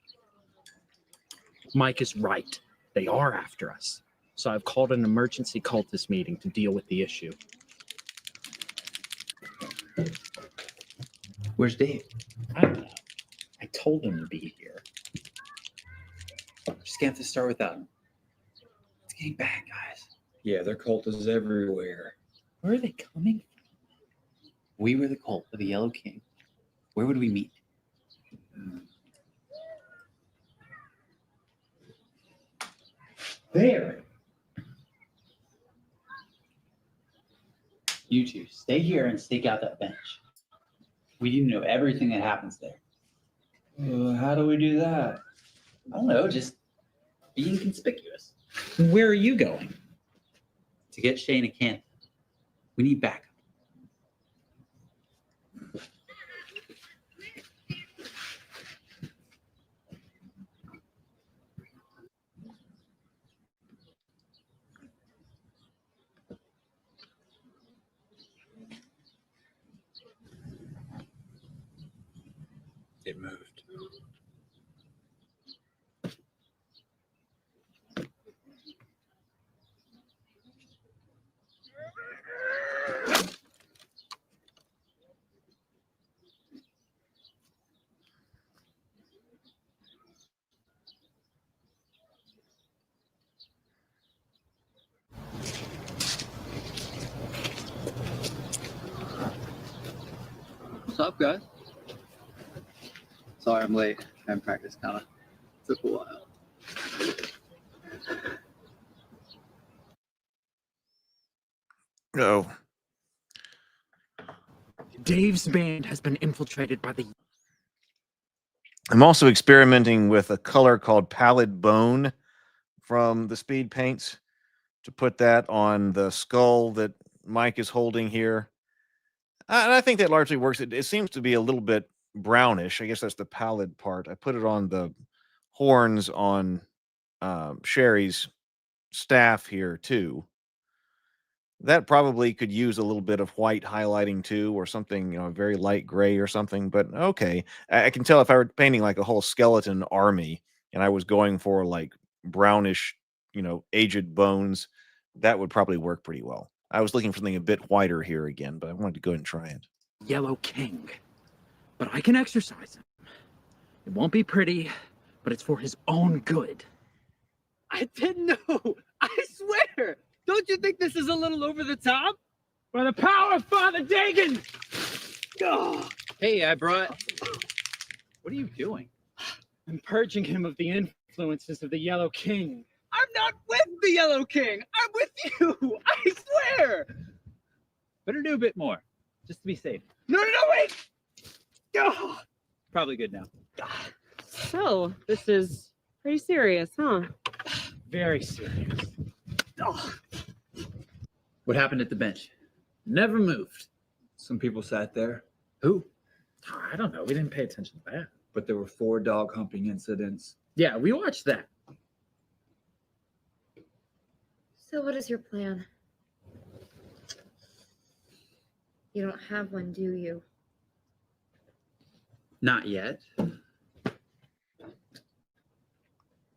Speaker 24: Mike is right. They are after us. So I've called an emergency cultist meeting to deal with the issue.
Speaker 3: Where's Dave?
Speaker 24: I don't know. I told him to be here.
Speaker 3: Just gonna have to start without him. It's getting bad, guys.
Speaker 1: Yeah, their cult is everywhere.
Speaker 3: Where are they coming from? We were the cult of the Yellow King. Where would we meet? There. You two, stay here and stake out that bench. We need to know everything that happens there.
Speaker 1: How do we do that?
Speaker 3: I don't know, just be inconspicuous.
Speaker 24: Where are you going?
Speaker 3: To get Shane a can. We need backup.
Speaker 1: It moved.
Speaker 3: What's up, guys? Sorry I'm late. I haven't practiced, kind of took a while.
Speaker 11: Oh.
Speaker 24: Dave's band has been infiltrated by the...
Speaker 11: I'm also experimenting with a color called Pallid Bone from the speed paints to put that on the skull that Mike is holding here. And I think that largely works. It seems to be a little bit brownish. I guess that's the pallid part. I put it on the horns on Sherry's staff here too. That probably could use a little bit of white highlighting too, or something, you know, very light gray or something. But okay, I can tell if I were painting like a whole skeleton army and I was going for like brownish, you know, aged bones, that would probably work pretty well. I was looking for something a bit whiter here again, but I wanted to go ahead and try it.
Speaker 24: Yellow King. But I can exercise him. It won't be pretty, but it's for his own good.
Speaker 10: I didn't know. I swear. Don't you think this is a little over the top? By the power of Father Dagon! Oh.
Speaker 3: Hey, I brought... What are you doing?
Speaker 10: I'm purging him of the influences of the Yellow King. I'm not with the Yellow King. I'm with you. I swear.
Speaker 3: Better do a bit more, just to be safe.
Speaker 10: No, wait. Oh.
Speaker 3: Probably good now.
Speaker 23: So, this is pretty serious, huh?
Speaker 10: Very serious. Oh.
Speaker 3: What happened at the bench? Never moved.
Speaker 1: Some people sat there,
Speaker 3: Who?
Speaker 24: I don't know. We didn't pay attention to that.
Speaker 1: but there were 4 dog humping incidents.
Speaker 24: Yeah, we watched that.
Speaker 2: So what is your plan? You don't have one, do you?
Speaker 3: Not yet.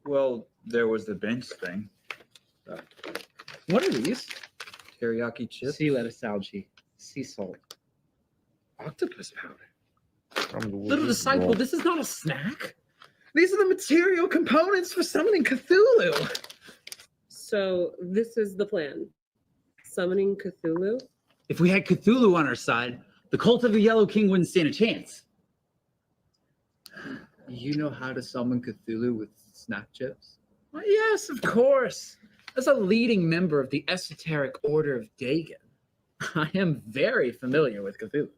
Speaker 1: Well, there was the bench thing.
Speaker 24: What are these?
Speaker 1: Teriyaki chips.
Speaker 24: Sea lettuce algae, sea salt, octopus powder.
Speaker 10: Little disciple, this is not a snack. These are the material components for summoning Cthulhu.
Speaker 23: So, this is the plan. Summoning Cthulhu?
Speaker 3: If we had Cthulhu on our side, the cult of the Yellow King wouldn't stand a chance.
Speaker 5: You know how to summon Cthulhu with snack chips?
Speaker 10: Well, yes, of course. As a leading member of the esoteric order of Dagon, I am very familiar with Cthulhu.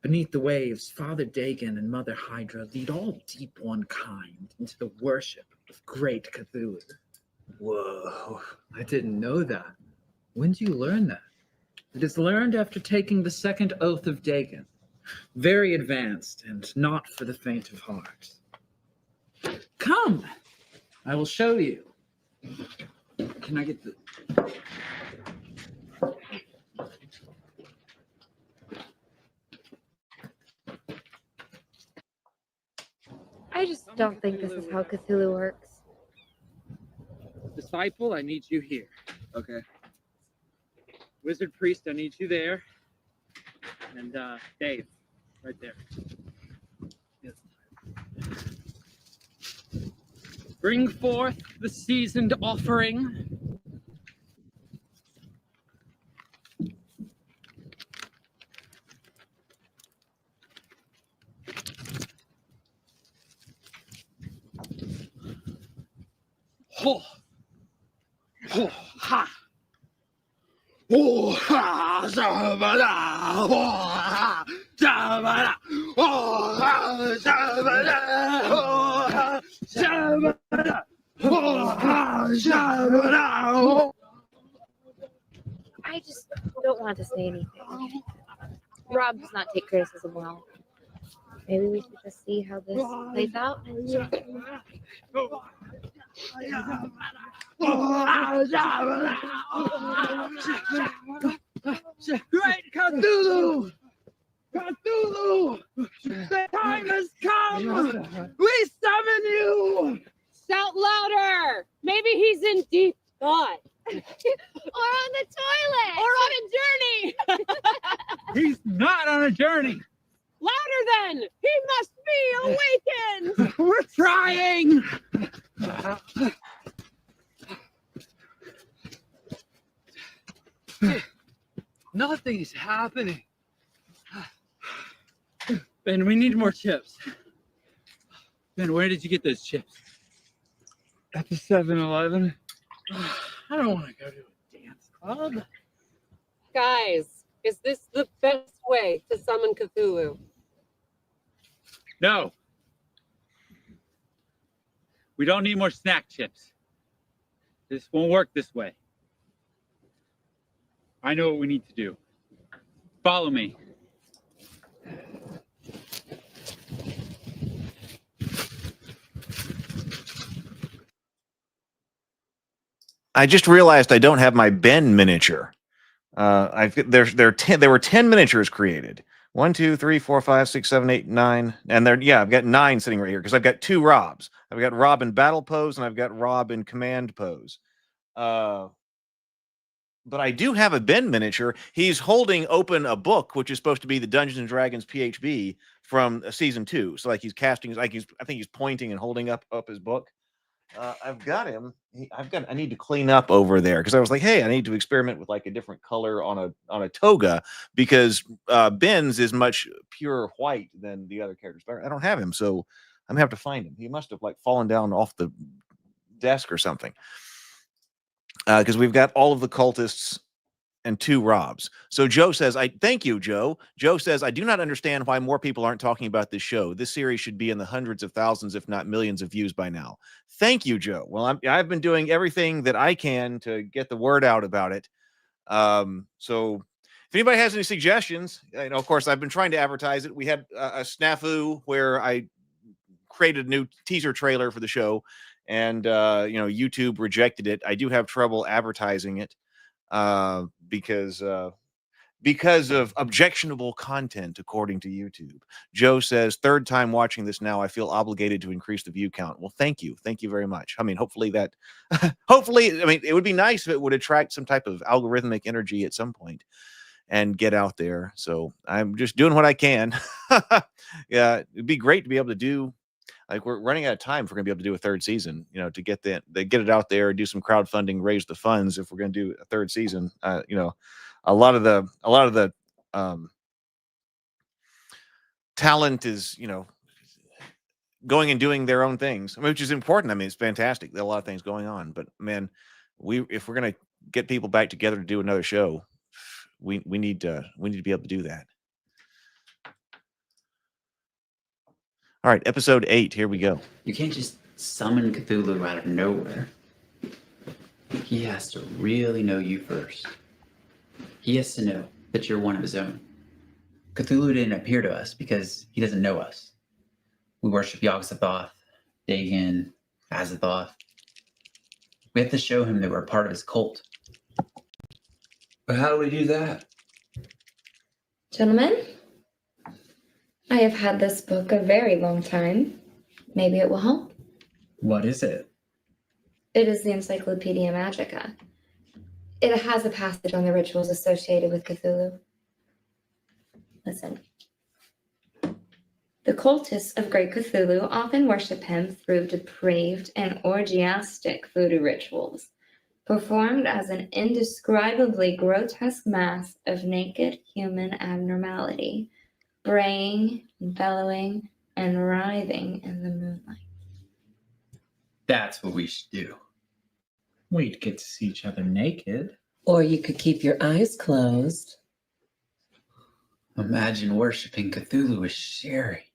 Speaker 10: Beneath the waves, Father Dagon and Mother Hydra lead all deep one kind into the worship of great Cthulhu.
Speaker 5: Whoa, I didn't know that. When did you learn that? It is learned after taking the second oath of Dagon. Very advanced and not for the faint of heart. Come, I will show you. Can I get the...
Speaker 2: I just don't think this is how Cthulhu works.
Speaker 10: Disciple, I need you here.
Speaker 1: Okay.
Speaker 10: Wizard priest, I need you there. And Dave, right there. Yes. Bring forth the seasoned offering. Ho! Ho! Ha! Oh, ha! Zabada! Oh, ha! Zabada! Oh, ha! Zabada! Oh, ha! Zabada! Oh, ha! Zabada! Oh.
Speaker 2: I just don't want to say anything. Rob does not take criticism well. Maybe we should just see how this plays out.
Speaker 10: Great Cthulhu! Cthulhu! The time has come! We summon you!
Speaker 23: Shout louder! Maybe he's in deep thought.
Speaker 2: Or on the toilet!
Speaker 23: Or on a journey!
Speaker 10: He's not on a journey!
Speaker 23: Louder then! He must be awakened!
Speaker 10: We're trying! Nothing's happening. Ben, we need more chips. Ben, where did you get those chips? At the 7-Eleven. I don't want to go to a dance club.
Speaker 23: Guys, is this the best way to summon Cthulhu?
Speaker 1: No. We don't need more snack chips. This won't work this way. I know what we need to do. Follow me.
Speaker 11: I just realized I don't have my Ben miniature. There were 10 miniatures created. 1, 2, 3, 4, 5, 6, 7, 8, 9. And I've got 9 sitting right here because I've got 2 Robs. I've got Rob in battle pose and I've got Rob in command pose. But I do have a Ben miniature. He's holding open a book, which is supposed to be the Dungeons and Dragons PHB from season 2. So like he's casting, I think he's pointing and holding up his book. I've got him. I need to clean up over there because I was like, hey, I need to experiment with like a different color on a toga because Ben's is much pure white than the other characters. But I don't have him, so I'm gonna have to find him. He must have like fallen down off the desk or something. Because we've got all of the cultists and 2 Robs. So Joe says, thank you, Joe. Joe says, I do not understand why more people aren't talking about this show. This series should be in the hundreds of thousands, if not millions of views by now. Thank you, Joe. Well, I've been doing everything that I can to get the word out about it. So if anybody has any suggestions, of course, I've been trying to advertise it. We had a snafu where I created a new teaser trailer for the show and, YouTube rejected it. I do have trouble advertising it. Because of objectionable content, according to YouTube. Joe says, 3rd time watching this now, I feel obligated to increase the view count. Well, thank you. Thank you very much. I mean, hopefully, it would be nice if it would attract some type of algorithmic energy at some point and get out there. So I'm just doing what I can. Yeah, it'd be great to be able to do. Like we're running out of time if we're gonna be able to do a 3rd season, to get get it out there, do some crowdfunding, raise the funds. If we're gonna do a 3rd season, a lot of the talent is going and doing their own things, which is important. I mean, it's fantastic. There are a lot of things going on, but man, if we're gonna get people back together to do another show, we need to be able to do that. All right, episode 8. Here we go.
Speaker 16: You can't just summon Cthulhu out of nowhere. He has to really know you first.
Speaker 3: He has to know that you're one of his own. Cthulhu didn't appear to us because he doesn't know us. We worship Yog-Sothoth, Dagon, Azathoth. We have to show him that we're part of his cult.
Speaker 1: But how do we do that?
Speaker 2: Gentlemen, I have had this book a very long time. Maybe it will help.
Speaker 19: What is it?
Speaker 2: It is the Encyclopedia Magica. It has a passage on the rituals associated with Cthulhu. Listen. The cultists of Great Cthulhu often worship him through depraved and orgiastic voodoo rituals, performed as an indescribably grotesque mass of naked human abnormality, braying, bellowing, and writhing in the moonlight.
Speaker 3: That's what we should do.
Speaker 19: We'd get to see each other naked.
Speaker 7: Or you could keep your eyes closed.
Speaker 3: Imagine worshiping Cthulhu with Sherry.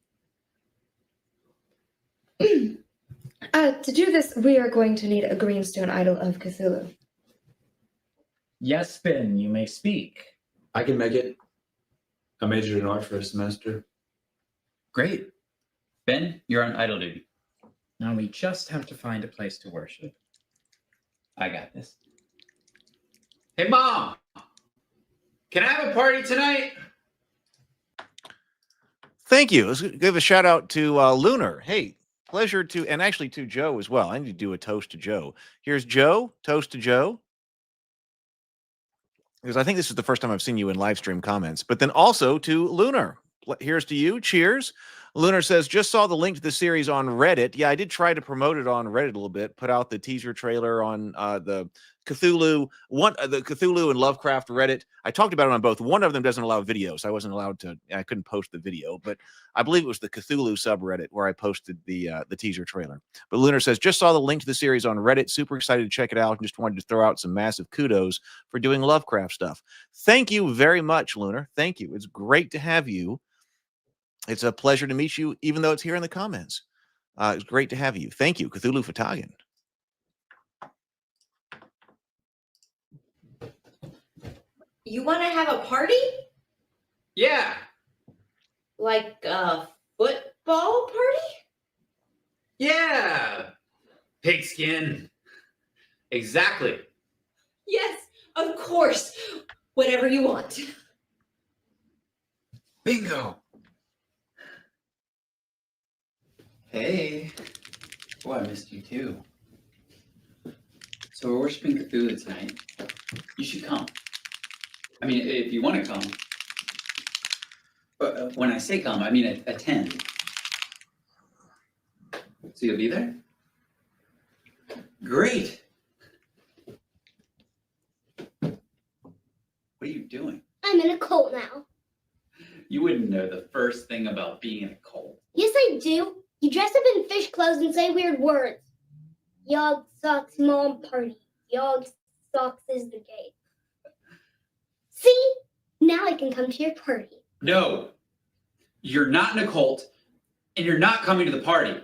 Speaker 2: To do this, we are going to need a greenstone idol of Cthulhu.
Speaker 19: Yes, Ben, you may speak.
Speaker 1: I can make it. I majored in art for a semester.
Speaker 3: Great. Ben, you're on idol duty.
Speaker 19: Now we just have to find a place to worship.
Speaker 3: I got this. Hey, Mom! Can I have a party tonight?
Speaker 11: Thank you. Let's give a shout out to Lunar. Hey, pleasure to, and actually to Joe as well. I need to do a toast to Joe. Here's Joe. Toast to Joe. Because I think this is the first time I've seen you in live stream comments. But then also to Lunar. Here's to you. Cheers. Lunar says, just saw the link to the series on Reddit. Yeah, I did try to promote it on Reddit a little bit. Put out the teaser trailer on the Cthulhu, the Cthulhu and Lovecraft Reddit. I talked about it on both. One of them doesn't allow videos. So I wasn't allowed to, I couldn't post the video, but I believe it was the Cthulhu subreddit where I posted the teaser trailer. But Lunar says, just saw the link to the series on Reddit. Super excited to check it out. Just wanted to throw out some massive kudos for doing Lovecraft stuff. Thank you very much, Lunar. Thank you. It's great to have you. It's a pleasure to meet you, even though it's here in the comments. It's great to have you. Thank you, Cthulhu Fatagan.
Speaker 12: You want to have a party?
Speaker 3: Yeah.
Speaker 12: Like a football party?
Speaker 3: Yeah. Pigskin. Exactly.
Speaker 12: Yes, of course. Whatever you want.
Speaker 3: Bingo. Hey. Oh, I missed you too. So we're worshiping Cthulhu tonight. You should come. I mean, if you want to come. But when I say come, I mean attend. So you'll be there? Great. What are you doing?
Speaker 8: I'm in a cult now.
Speaker 3: You wouldn't know the first thing about being in a cult.
Speaker 8: Yes, I do. You dress up in fish clothes and say weird words. Yog Socks mom party. Yog Socks is the gate. See? Now I can come to your party.
Speaker 3: No. You're not in a cult, and you're not coming to the party.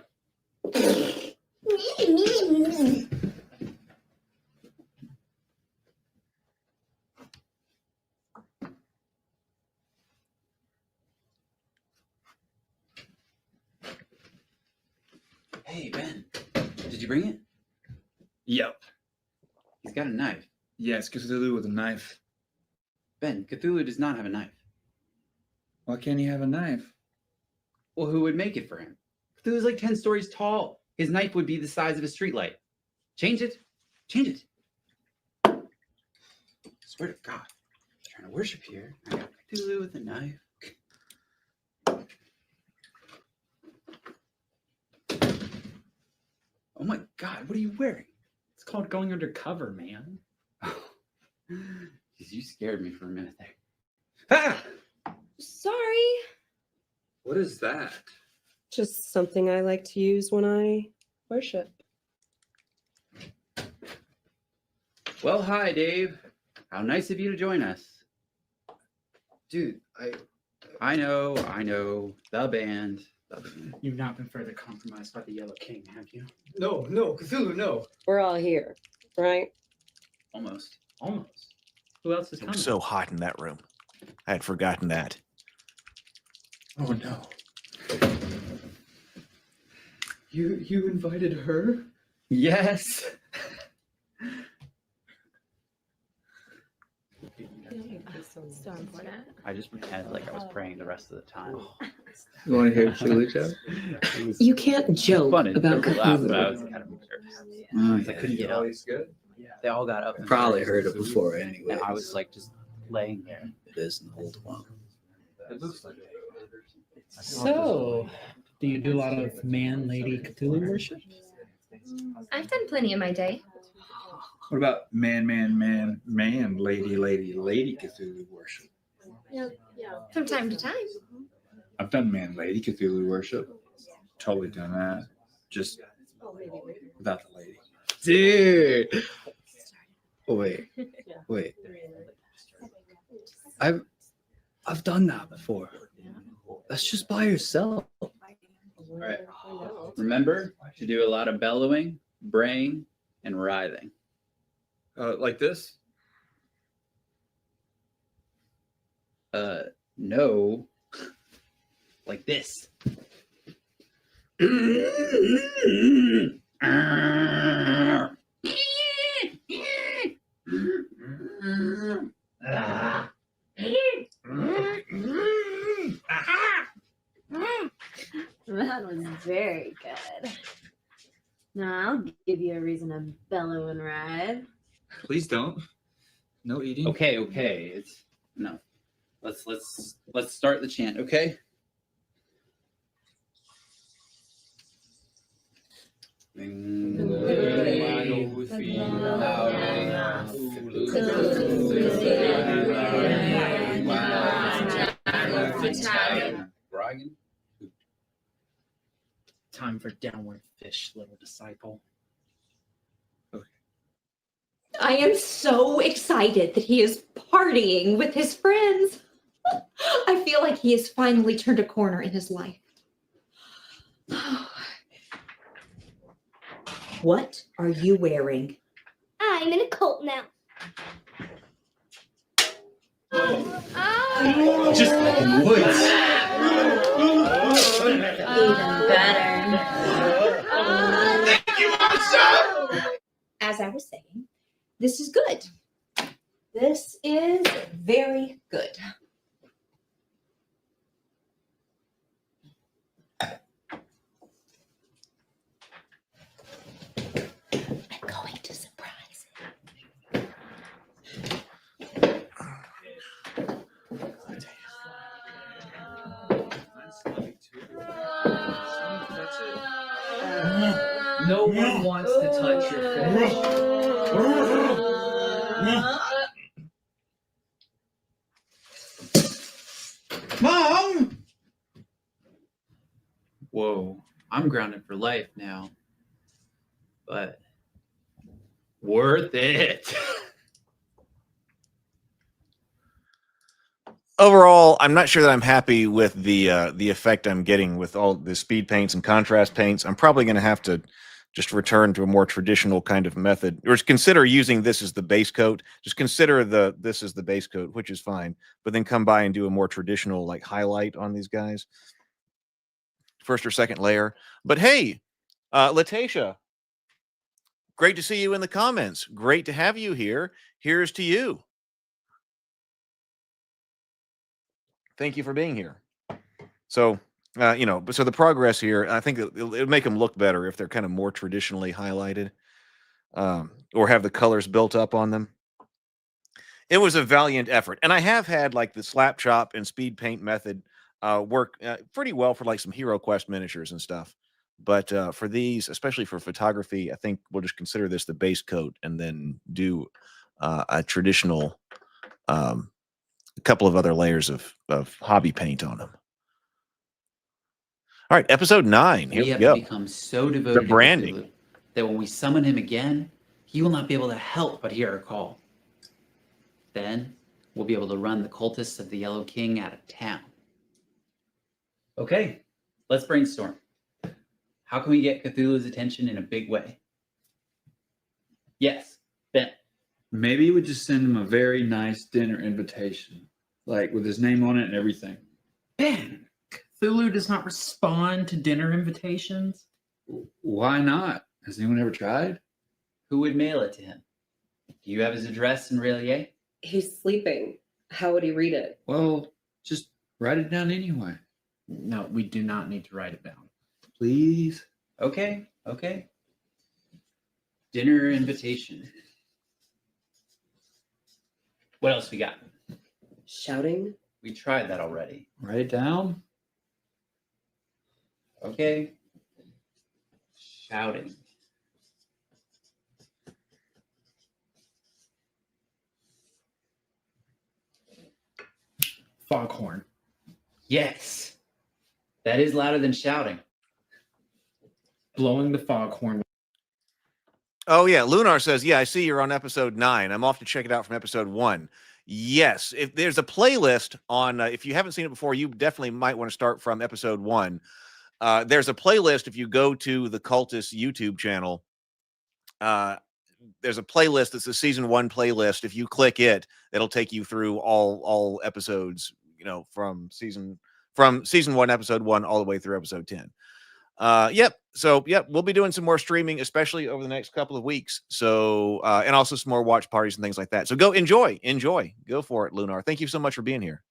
Speaker 3: Hey, Ben. Did you bring it?
Speaker 1: Yep.
Speaker 3: He's got a knife.
Speaker 1: Yes, Cthulhu with a knife.
Speaker 3: Ben, Cthulhu does not have a knife.
Speaker 1: Why can't he have a knife?
Speaker 3: Well, who would make it for him? Cthulhu's like 10 stories tall. His knife would be the size of a streetlight. Change it. Change it. I swear to God. I'm trying to worship here. I got Cthulhu with a knife. Oh my God, what are you wearing?
Speaker 19: It's called going undercover, man.
Speaker 3: You scared me for a minute there.
Speaker 1: Ah!
Speaker 4: Sorry.
Speaker 1: What is that?
Speaker 23: Just something I like to use when I worship.
Speaker 3: Well, hi, Dave. How nice of you to join us. Dude, I know, the band.
Speaker 19: You've not been further compromised by the Yellow King, have you?
Speaker 1: No, Cthulhu, no.
Speaker 23: We're all here, right?
Speaker 3: Almost.
Speaker 19: Almost.
Speaker 5: Who else is
Speaker 11: It
Speaker 5: coming?
Speaker 11: was so hot in that room. I had forgotten that.
Speaker 1: Oh no.
Speaker 10: You invited her?
Speaker 5: Yes.
Speaker 22: So important.
Speaker 9: I just pretended like I was praying the rest of the time.
Speaker 1: You want to hear Chili Joe?
Speaker 7: You can't joke
Speaker 9: Funny,
Speaker 7: about
Speaker 9: they laughed, but I
Speaker 7: Cthulhu.
Speaker 9: was kind of nervous.
Speaker 1: Oh,
Speaker 9: I couldn't get up. They all got up. and
Speaker 1: Probably
Speaker 9: started
Speaker 1: heard it before anyway.
Speaker 9: And I was like just laying there.
Speaker 1: It is an old one.
Speaker 9: It looks like
Speaker 5: So, do you do a lot of man-lady Cthulhu worship?
Speaker 2: I've done plenty in my day.
Speaker 18: What about man, lady Cthulhu worship?
Speaker 2: Yeah. From time to time.
Speaker 18: I've done man, lady Cthulhu worship. Totally done that. Just without the lady.
Speaker 1: Dude. Wait. I've done that before. That's just by yourself.
Speaker 9: All right. Remember to do a lot of bellowing, braying, and writhing.
Speaker 1: Like this?
Speaker 9: No. Like this.
Speaker 14: That was very good. Now I'll give you a reason to bellow and ride.
Speaker 1: Please don't. No eating.
Speaker 9: Okay. It's no. Let's start the chant, okay?
Speaker 5: Time for downward fish, little disciple.
Speaker 12: I am so excited that he is partying with his friends. I feel like he has finally turned a corner in his life. What are you wearing?
Speaker 8: I'm in a cult now.
Speaker 10: Just like in the woods.
Speaker 14: Even better.
Speaker 10: Thank you, Monster!
Speaker 12: As I was saying, this is good. This is very good. I'm going to surprise him.
Speaker 5: No one wants to touch your fish.
Speaker 10: Mom!
Speaker 9: Whoa, I'm grounded for life now. But worth it.
Speaker 11: Overall, I'm not sure that I'm happy with the effect I'm getting with all the speed paints and contrast paints. I'm probably going to have to just return to a more traditional kind of method, or just consider using this as the base coat. Just consider this as the base coat, which is fine, but then come by and do a more traditional like highlight on these guys, first or second layer. But hey, Latacia, great to see you in the comments. Great to have you here. Here's to you. Thank you for being here. So, so the progress here, I think it'll make them look better if they're kind of more traditionally highlighted, or have the colors built up on them. It was a valiant effort. And I have had like the slap chop and speed paint method work pretty well for like some Hero Quest miniatures and stuff. But for these, especially for photography, I think we'll just consider this the base coat and then do a traditional a couple of other layers of hobby paint on them. All right, episode 9. Here
Speaker 9: We
Speaker 11: we
Speaker 9: have
Speaker 11: go.
Speaker 9: to become so devoted
Speaker 11: The branding.
Speaker 9: to Cthulhu that when we summon him again, he will not be able to help but hear our call. Then we'll be able to run the cultists of the Yellow King out of town. Okay, let's brainstorm. How can we get Cthulhu's attention in a big way? Yes, Ben.
Speaker 1: Maybe you would just send him a very nice dinner invitation, like with his name on it and everything.
Speaker 19: Ben, Cthulhu does not respond to dinner invitations.
Speaker 1: Why not? Has anyone ever tried?
Speaker 9: Who would mail it to him? Do you have his address in Relier?
Speaker 23: He's sleeping. How would he read it?
Speaker 1: Well, just write it down anyway.
Speaker 19: No, we do not need to write it down.
Speaker 1: Please?
Speaker 9: Okay. Dinner invitation. What else we got?
Speaker 23: Shouting?
Speaker 9: We tried that already.
Speaker 1: Write it down.
Speaker 9: Okay. Shouting.
Speaker 19: Foghorn.
Speaker 9: Yes. That is louder than shouting.
Speaker 19: Blowing the foghorn.
Speaker 11: Oh yeah, Lunar says, "Yeah, I see you're on episode 9. I'm off to check it out from episode 1." Yes, if there's a playlist on, if you haven't seen it before, you definitely might want to start from episode 1. There's a playlist if you go to the Cultist YouTube channel. There's a playlist that's a season 1 playlist. If you click it, it'll take you through all episodes. From season 1, episode 1, all the way through episode 10. Yep. So, we'll be doing some more streaming, especially over the next couple of weeks. So, and also some more watch parties and things like that. So go enjoy, go for it, Lunar. Thank you so much for being here.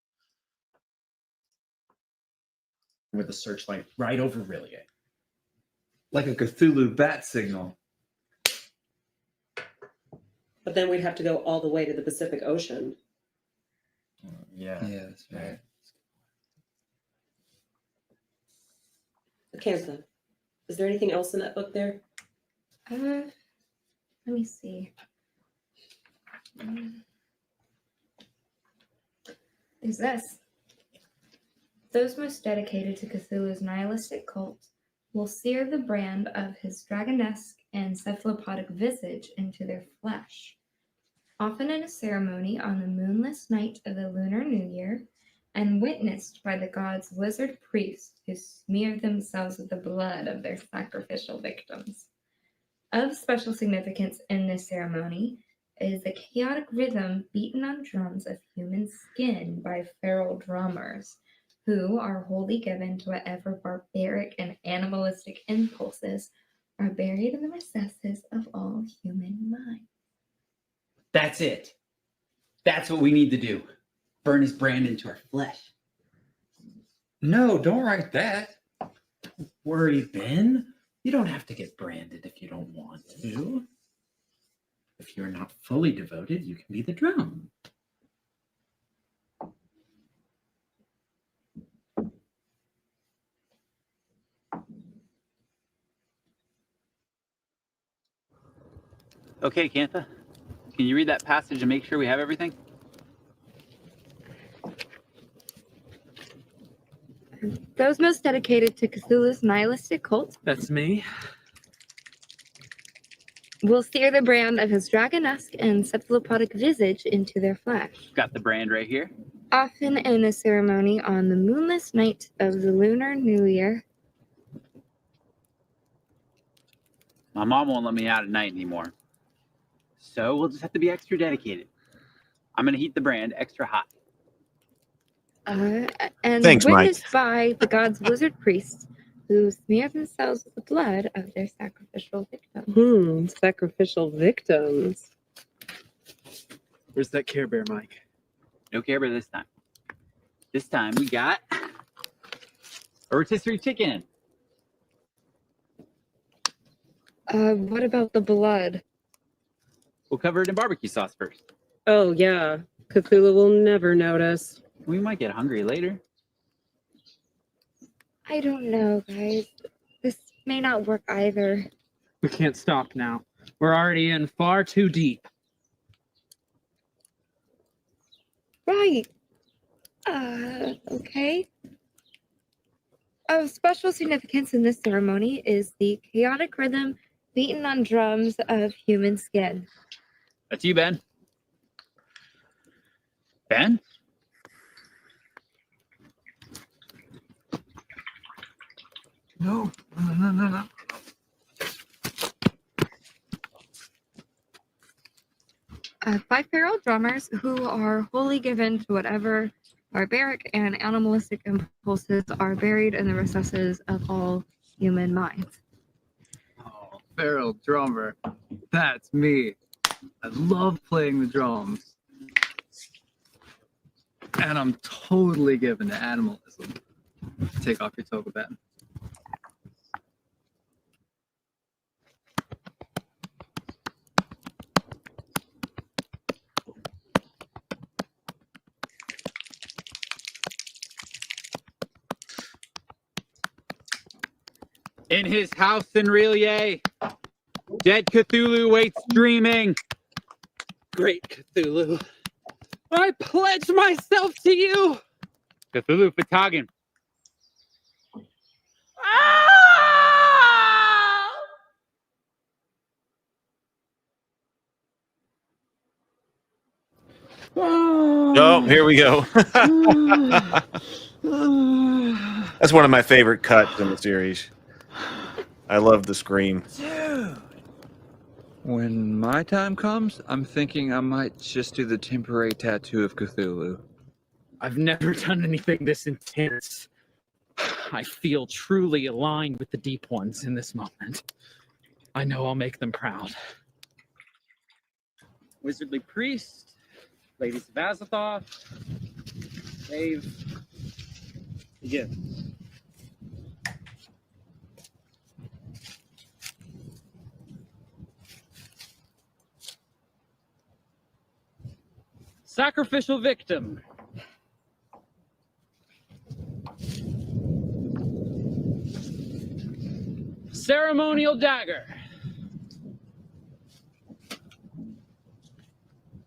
Speaker 19: With a searchlight right over Relier.
Speaker 1: Like a Cthulhu bat signal.
Speaker 23: But then we'd have to go all the way to the Pacific Ocean.
Speaker 19: Yeah,
Speaker 1: that's right.
Speaker 23: Acantha, is there anything else in that book there?
Speaker 2: Let me see. Is this? Those most dedicated to Cthulhu's nihilistic cult will sear the brand of his dragonesque and cephalopodic visage into their flesh. Often in a ceremony on the moonless night of the Lunar New Year, and witnessed by the god's wizard priests who smeared themselves with the blood of their sacrificial victims. Of special significance in this ceremony is the chaotic rhythm beaten on drums of human skin by feral drummers, who are wholly given to whatever barbaric and animalistic impulses are buried in the recesses of all human minds.
Speaker 9: That's it. That's what we need to do. Burn his brand into our flesh.
Speaker 1: No, don't write that.
Speaker 19: Don't worry, Ben. You don't have to get branded if you don't want to. If you're not fully devoted, you can be the drum.
Speaker 9: Okay, Cantha. Can you read that passage and make sure we have everything?
Speaker 2: Those most dedicated to Cthulhu's nihilistic cult
Speaker 23: That's me.
Speaker 2: will sear the brand of his dragonesque and cephalopodic visage into their flesh.
Speaker 9: Got the brand right here.
Speaker 2: Often in a ceremony on the moonless night of the Lunar New Year.
Speaker 9: My mom won't let me out at night anymore. So we'll just have to be extra dedicated. I'm going to heat the brand extra hot.
Speaker 2: And
Speaker 11: Thanks, Mike.
Speaker 2: witnessed by the god's wizard priests who smear themselves with the blood of their sacrificial victims.
Speaker 23: Sacrificial victims.
Speaker 10: Where's that Care Bear, Mike?
Speaker 9: No Care Bear this time. This time we got a rotisserie chicken.
Speaker 2: What about the blood?
Speaker 9: We'll cover it in barbecue sauce first.
Speaker 23: Oh, yeah. Cthulhu will never notice.
Speaker 9: We might get hungry later.
Speaker 2: I don't know, guys. This may not work either.
Speaker 10: We can't stop now. We're already in far too deep.
Speaker 2: Right. Okay. Of special significance in this ceremony is the chaotic rhythm beaten on drums of human skin.
Speaker 9: That's you, Ben. Ben?
Speaker 1: No.
Speaker 2: 5 feral drummers who are wholly given to whatever barbaric and animalistic impulses are buried in the recesses of all human minds.
Speaker 1: Oh, feral drummer. That's me. I love playing the drums. And I'm totally given to animalism. Take off your toga bed. In his house in Relia, dead Cthulhu waits dreaming.
Speaker 10: Great Cthulhu, I pledge myself to you.
Speaker 1: Cthulhu Fatagan.
Speaker 11: Oh, here we go. That's one of my favorite cuts in the series. I love the scream.
Speaker 1: Dude. When my time comes, I'm thinking I might just do the temporary tattoo of Cthulhu.
Speaker 24: I've never done anything this intense. I feel truly aligned with the Deep Ones in this moment. I know I'll make them proud.
Speaker 10: Wizardly Priest, Ladies of Azathoth, Dave, begin. Sacrificial victim. Ceremonial dagger.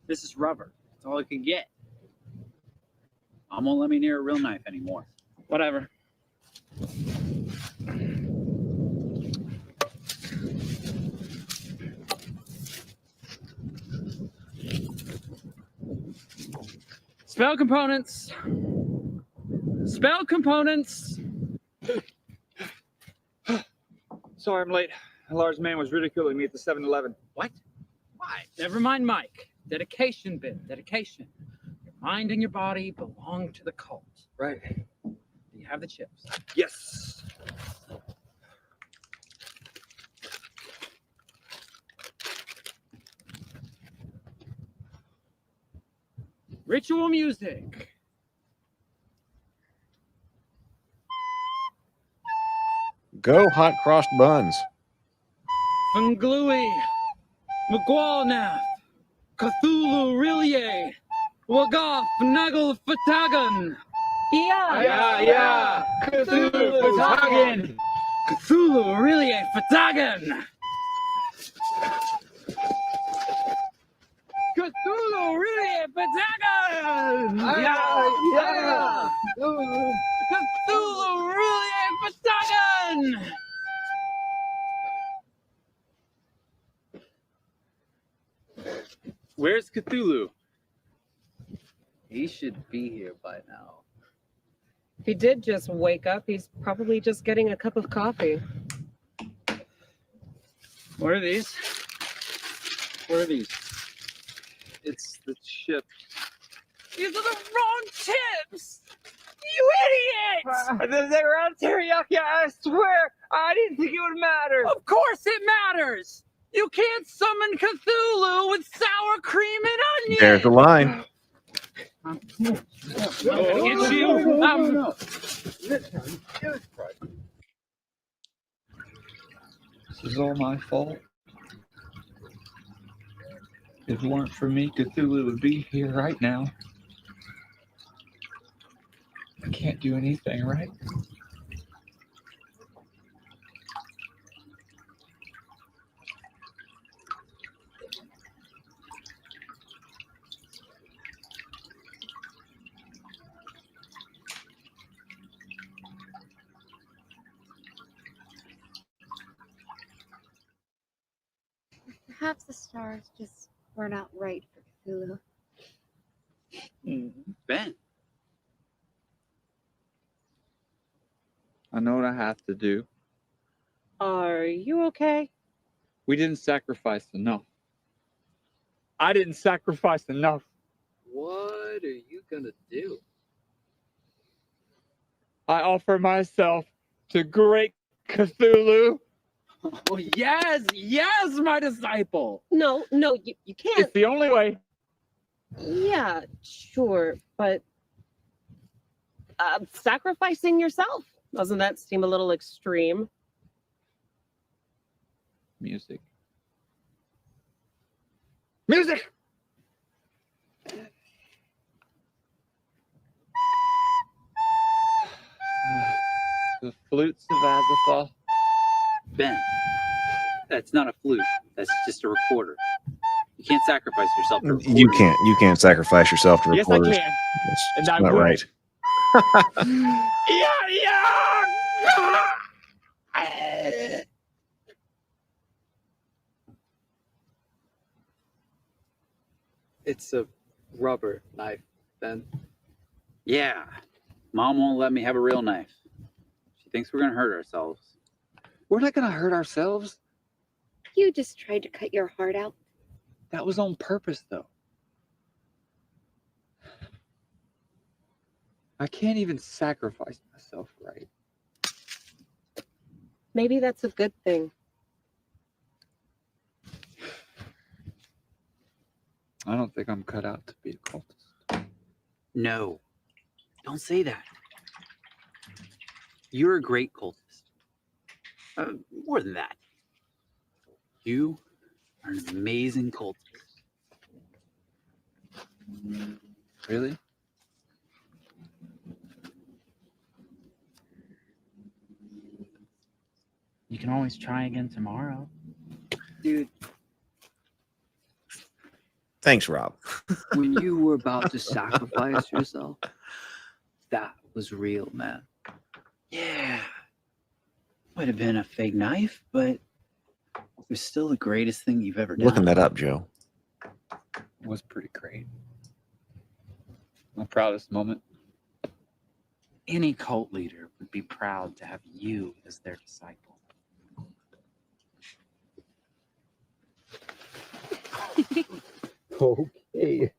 Speaker 10: This is rubber. That's all I can get.
Speaker 9: Mom won't let me near a real knife anymore.
Speaker 10: Whatever. Spell components. Spell components.
Speaker 13: Sorry, I'm late. A large man was ridiculing me at the 7-Eleven.
Speaker 10: What? Why? Never mind, Mike. Dedication, Ben. Dedication. Your mind and your body belong to the cult.
Speaker 13: Right.
Speaker 10: Do you have the chips?
Speaker 13: Yes.
Speaker 10: Ritual music.
Speaker 11: Go hot crossed buns.
Speaker 10: Funglui. McGualnath. Cthulhu Rillier. Waggoth Nagel Fatagan.
Speaker 13: Yeah. Cthulhu Fatagan.
Speaker 10: Cthulhu Rillier Fatagan. Cthulhu Rillier Fatagan.
Speaker 13: Yeah.
Speaker 10: Cthulhu Rillier Fatagan.
Speaker 1: Where's Cthulhu?
Speaker 10: He should be here by now.
Speaker 23: If he did just wake up, he's probably just getting a cup of coffee.
Speaker 1: What are these? What are these? It's the chips.
Speaker 10: These are the wrong chips! You idiot!
Speaker 13: They were on teriyaki. I swear. I didn't think it would matter.
Speaker 10: Of course it matters! You can't summon Cthulhu with sour cream and onions!
Speaker 11: There's the line.
Speaker 10: I'm gonna get you!
Speaker 1: No. This is all my fault. If it weren't for me, Cthulhu would be here right now. I can't do anything, right?
Speaker 2: Perhaps the stars just weren't out right for Cthulhu.
Speaker 9: Ben,
Speaker 1: I know what I have to do.
Speaker 23: Are you okay?
Speaker 1: We didn't sacrifice enough. I didn't sacrifice enough.
Speaker 15: What are you gonna do?
Speaker 1: I offer myself to great Cthulhu.
Speaker 24: Oh, yes, yes, my disciple.
Speaker 7: No, you can't.
Speaker 1: It's the only way.
Speaker 7: Yeah, sure, but sacrificing yourself, doesn't that seem a little extreme?
Speaker 1: Music. Music! The flutes of Azathoth.
Speaker 9: Ben, that's not a flute. That's just a recorder. You can't sacrifice yourself to record.
Speaker 11: You can't sacrifice yourself to
Speaker 1: Yes, I
Speaker 11: recorders.
Speaker 1: can.
Speaker 11: That's
Speaker 1: And I
Speaker 11: not
Speaker 1: will.
Speaker 11: right.
Speaker 15: It's a rubber knife, Ben.
Speaker 9: Yeah. Mom won't let me have a real knife. She thinks we're going to hurt ourselves.
Speaker 1: We're not going to hurt ourselves.
Speaker 4: You just tried to cut your heart out.
Speaker 1: That was on purpose, though. I can't even sacrifice myself right.
Speaker 7: Maybe that's a good thing.
Speaker 1: I don't think I'm cut out to be a cultist.
Speaker 9: No. Don't say that. You're a great cultist. More than that. You are an amazing cultist.
Speaker 1: Really?
Speaker 24: You can always try again tomorrow.
Speaker 15: Dude,
Speaker 11: Thanks, Rob.
Speaker 15: when you were about to sacrifice yourself, that was real, man.
Speaker 9: Yeah. Might have been a fake knife, but it was still the greatest thing you've ever done.
Speaker 11: Looking that up, Joe.
Speaker 1: It was pretty great. My proudest moment.
Speaker 24: Any cult leader would be proud to have you as their disciple.
Speaker 1: Okay.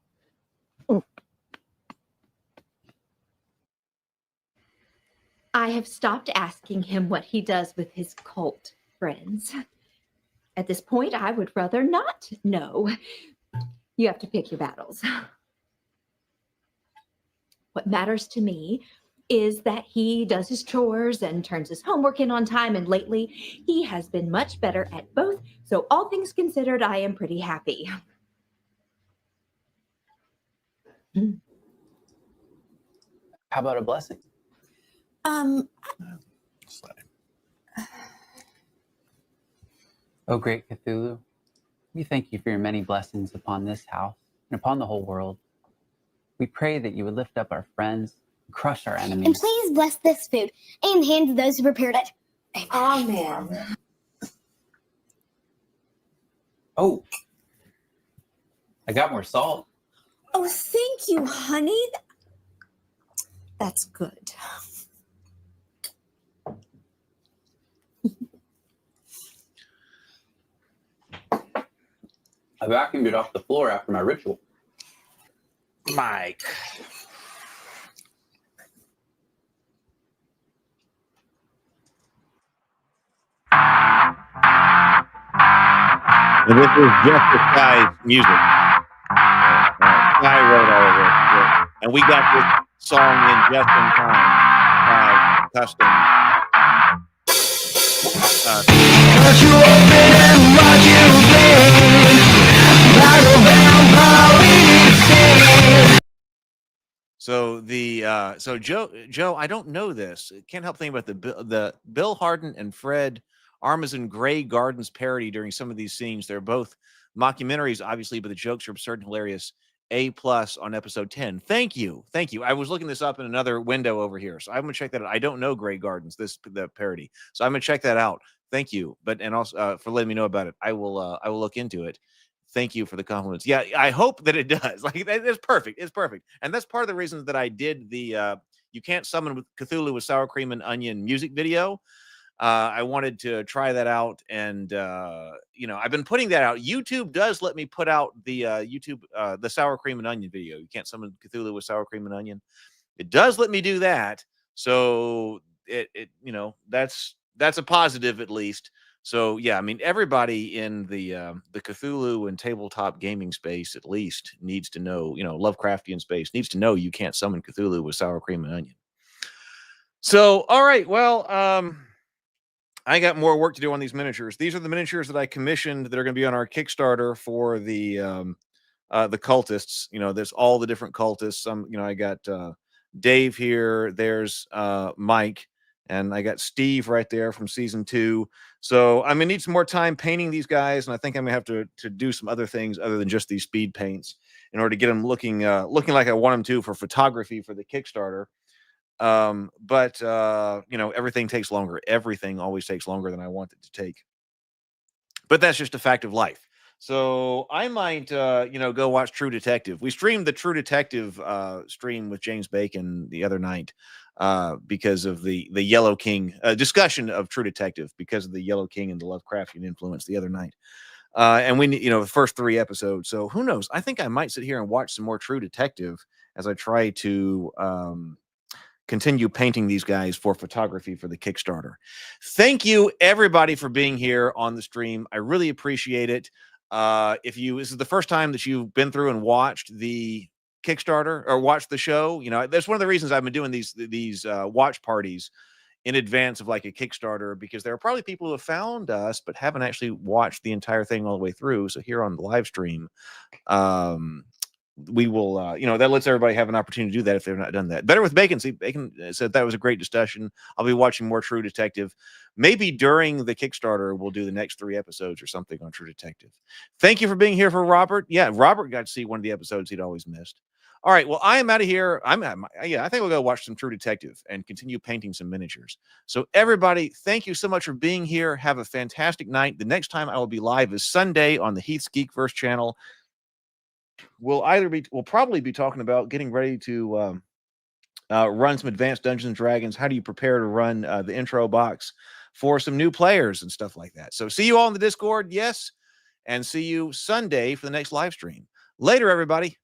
Speaker 12: I have stopped asking him what he does with his cult friends. At this point, I would rather not know. You have to pick your battles. What matters to me is that he does his chores and turns his homework in on time, and lately he has been much better at both. So all things considered, I am pretty happy.
Speaker 9: How about a blessing? O great Cthulhu, we thank you for your many blessings upon this house and upon the whole world. We pray that you would lift up our friends and crush our enemies.
Speaker 8: And please bless this food and the hands of those who prepared it.
Speaker 12: Amen.
Speaker 9: Oh, I got more salt.
Speaker 12: Oh, thank you, honey. That's good.
Speaker 9: I vacuumed it off the floor after my ritual.
Speaker 11: Mike. And this is just the Sky's music. Sky wrote all of this. Yeah. And we got this song in just in time. Custom. So Joe, I don't know this. Can't help thinking about the Bill Hardin and Fred Armisen Grey Gardens parody during some of these scenes. They're both mockumentaries, obviously, but the jokes are absurd and hilarious. A+ on episode 10. Thank you. I was looking this up in another window over here, so I'm gonna check that out. I don't know Grey Gardens, the parody, so I'm gonna check that out. Thank you, and also for letting me know about it. I will look into it. Thank you for the compliments. Yeah, I hope that it does. Like, it's perfect. It's perfect, and that's part of the reasons that I did the "You Can't Summon with Cthulhu with Sour Cream and Onion" music video. I wanted to try that out, and I've been putting that out. YouTube does let me put out the the sour cream and onion video. You can't summon Cthulhu with sour cream and onion. It does let me do that, so that's a positive at least. So yeah, I mean, everybody in the Cthulhu and tabletop gaming space at least needs to know, Lovecraftian space needs to know you can't summon Cthulhu with sour cream and onion. So all right, well, I got more work to do on these miniatures. These are the miniatures that I commissioned that are going to be on our Kickstarter for the cultists. There's all the different cultists. I got Dave here. There's Mike, and I got Steve right there from season 2. So I'm gonna need some more time painting these guys, and I think I'm gonna have to do some other things other than just these speed paints in order to get them looking like I want them to for photography for the Kickstarter. But everything takes longer. Everything always takes longer than I want it to take. But that's just a fact of life. So I might, go watch True Detective. We streamed the True Detective stream with James Bacon the other night because of the Yellow King discussion of True Detective because of the Yellow King and the Lovecraftian influence the other night. And we, the first 3 episodes. So who knows? I think I might sit here and watch some more True Detective as I try to continue painting these guys for photography for the Kickstarter. Thank you everybody for being here on the stream. I really appreciate it. If this is the first time that you've been through and watched the Kickstarter or watched the show, that's one of the reasons I've been doing these watch parties in advance of like a Kickstarter, because there are probably people who have found us but haven't actually watched the entire thing all the way through. So here on the live stream, we will, that lets everybody have an opportunity to do that if they've not done that. Better with Bacon. See, Bacon said that was a great discussion. I'll be watching more True Detective. Maybe during the Kickstarter, we'll do the next 3 episodes or something on True Detective. Thank you for being here for Robert. Yeah, Robert got to see one of the episodes he'd always missed. All right, well, I am out of here. I think we'll go watch some True Detective and continue painting some miniatures. So everybody, thank you so much for being here. Have a fantastic night. The next time I will be live is Sunday on the Heath's Geekverse channel. We'll probably be talking about getting ready to run some advanced Dungeons and Dragons. How do you prepare to run the intro box for some new players and stuff like that? So see you all in the Discord, yes, and see you Sunday for the next live stream. Later, everybody.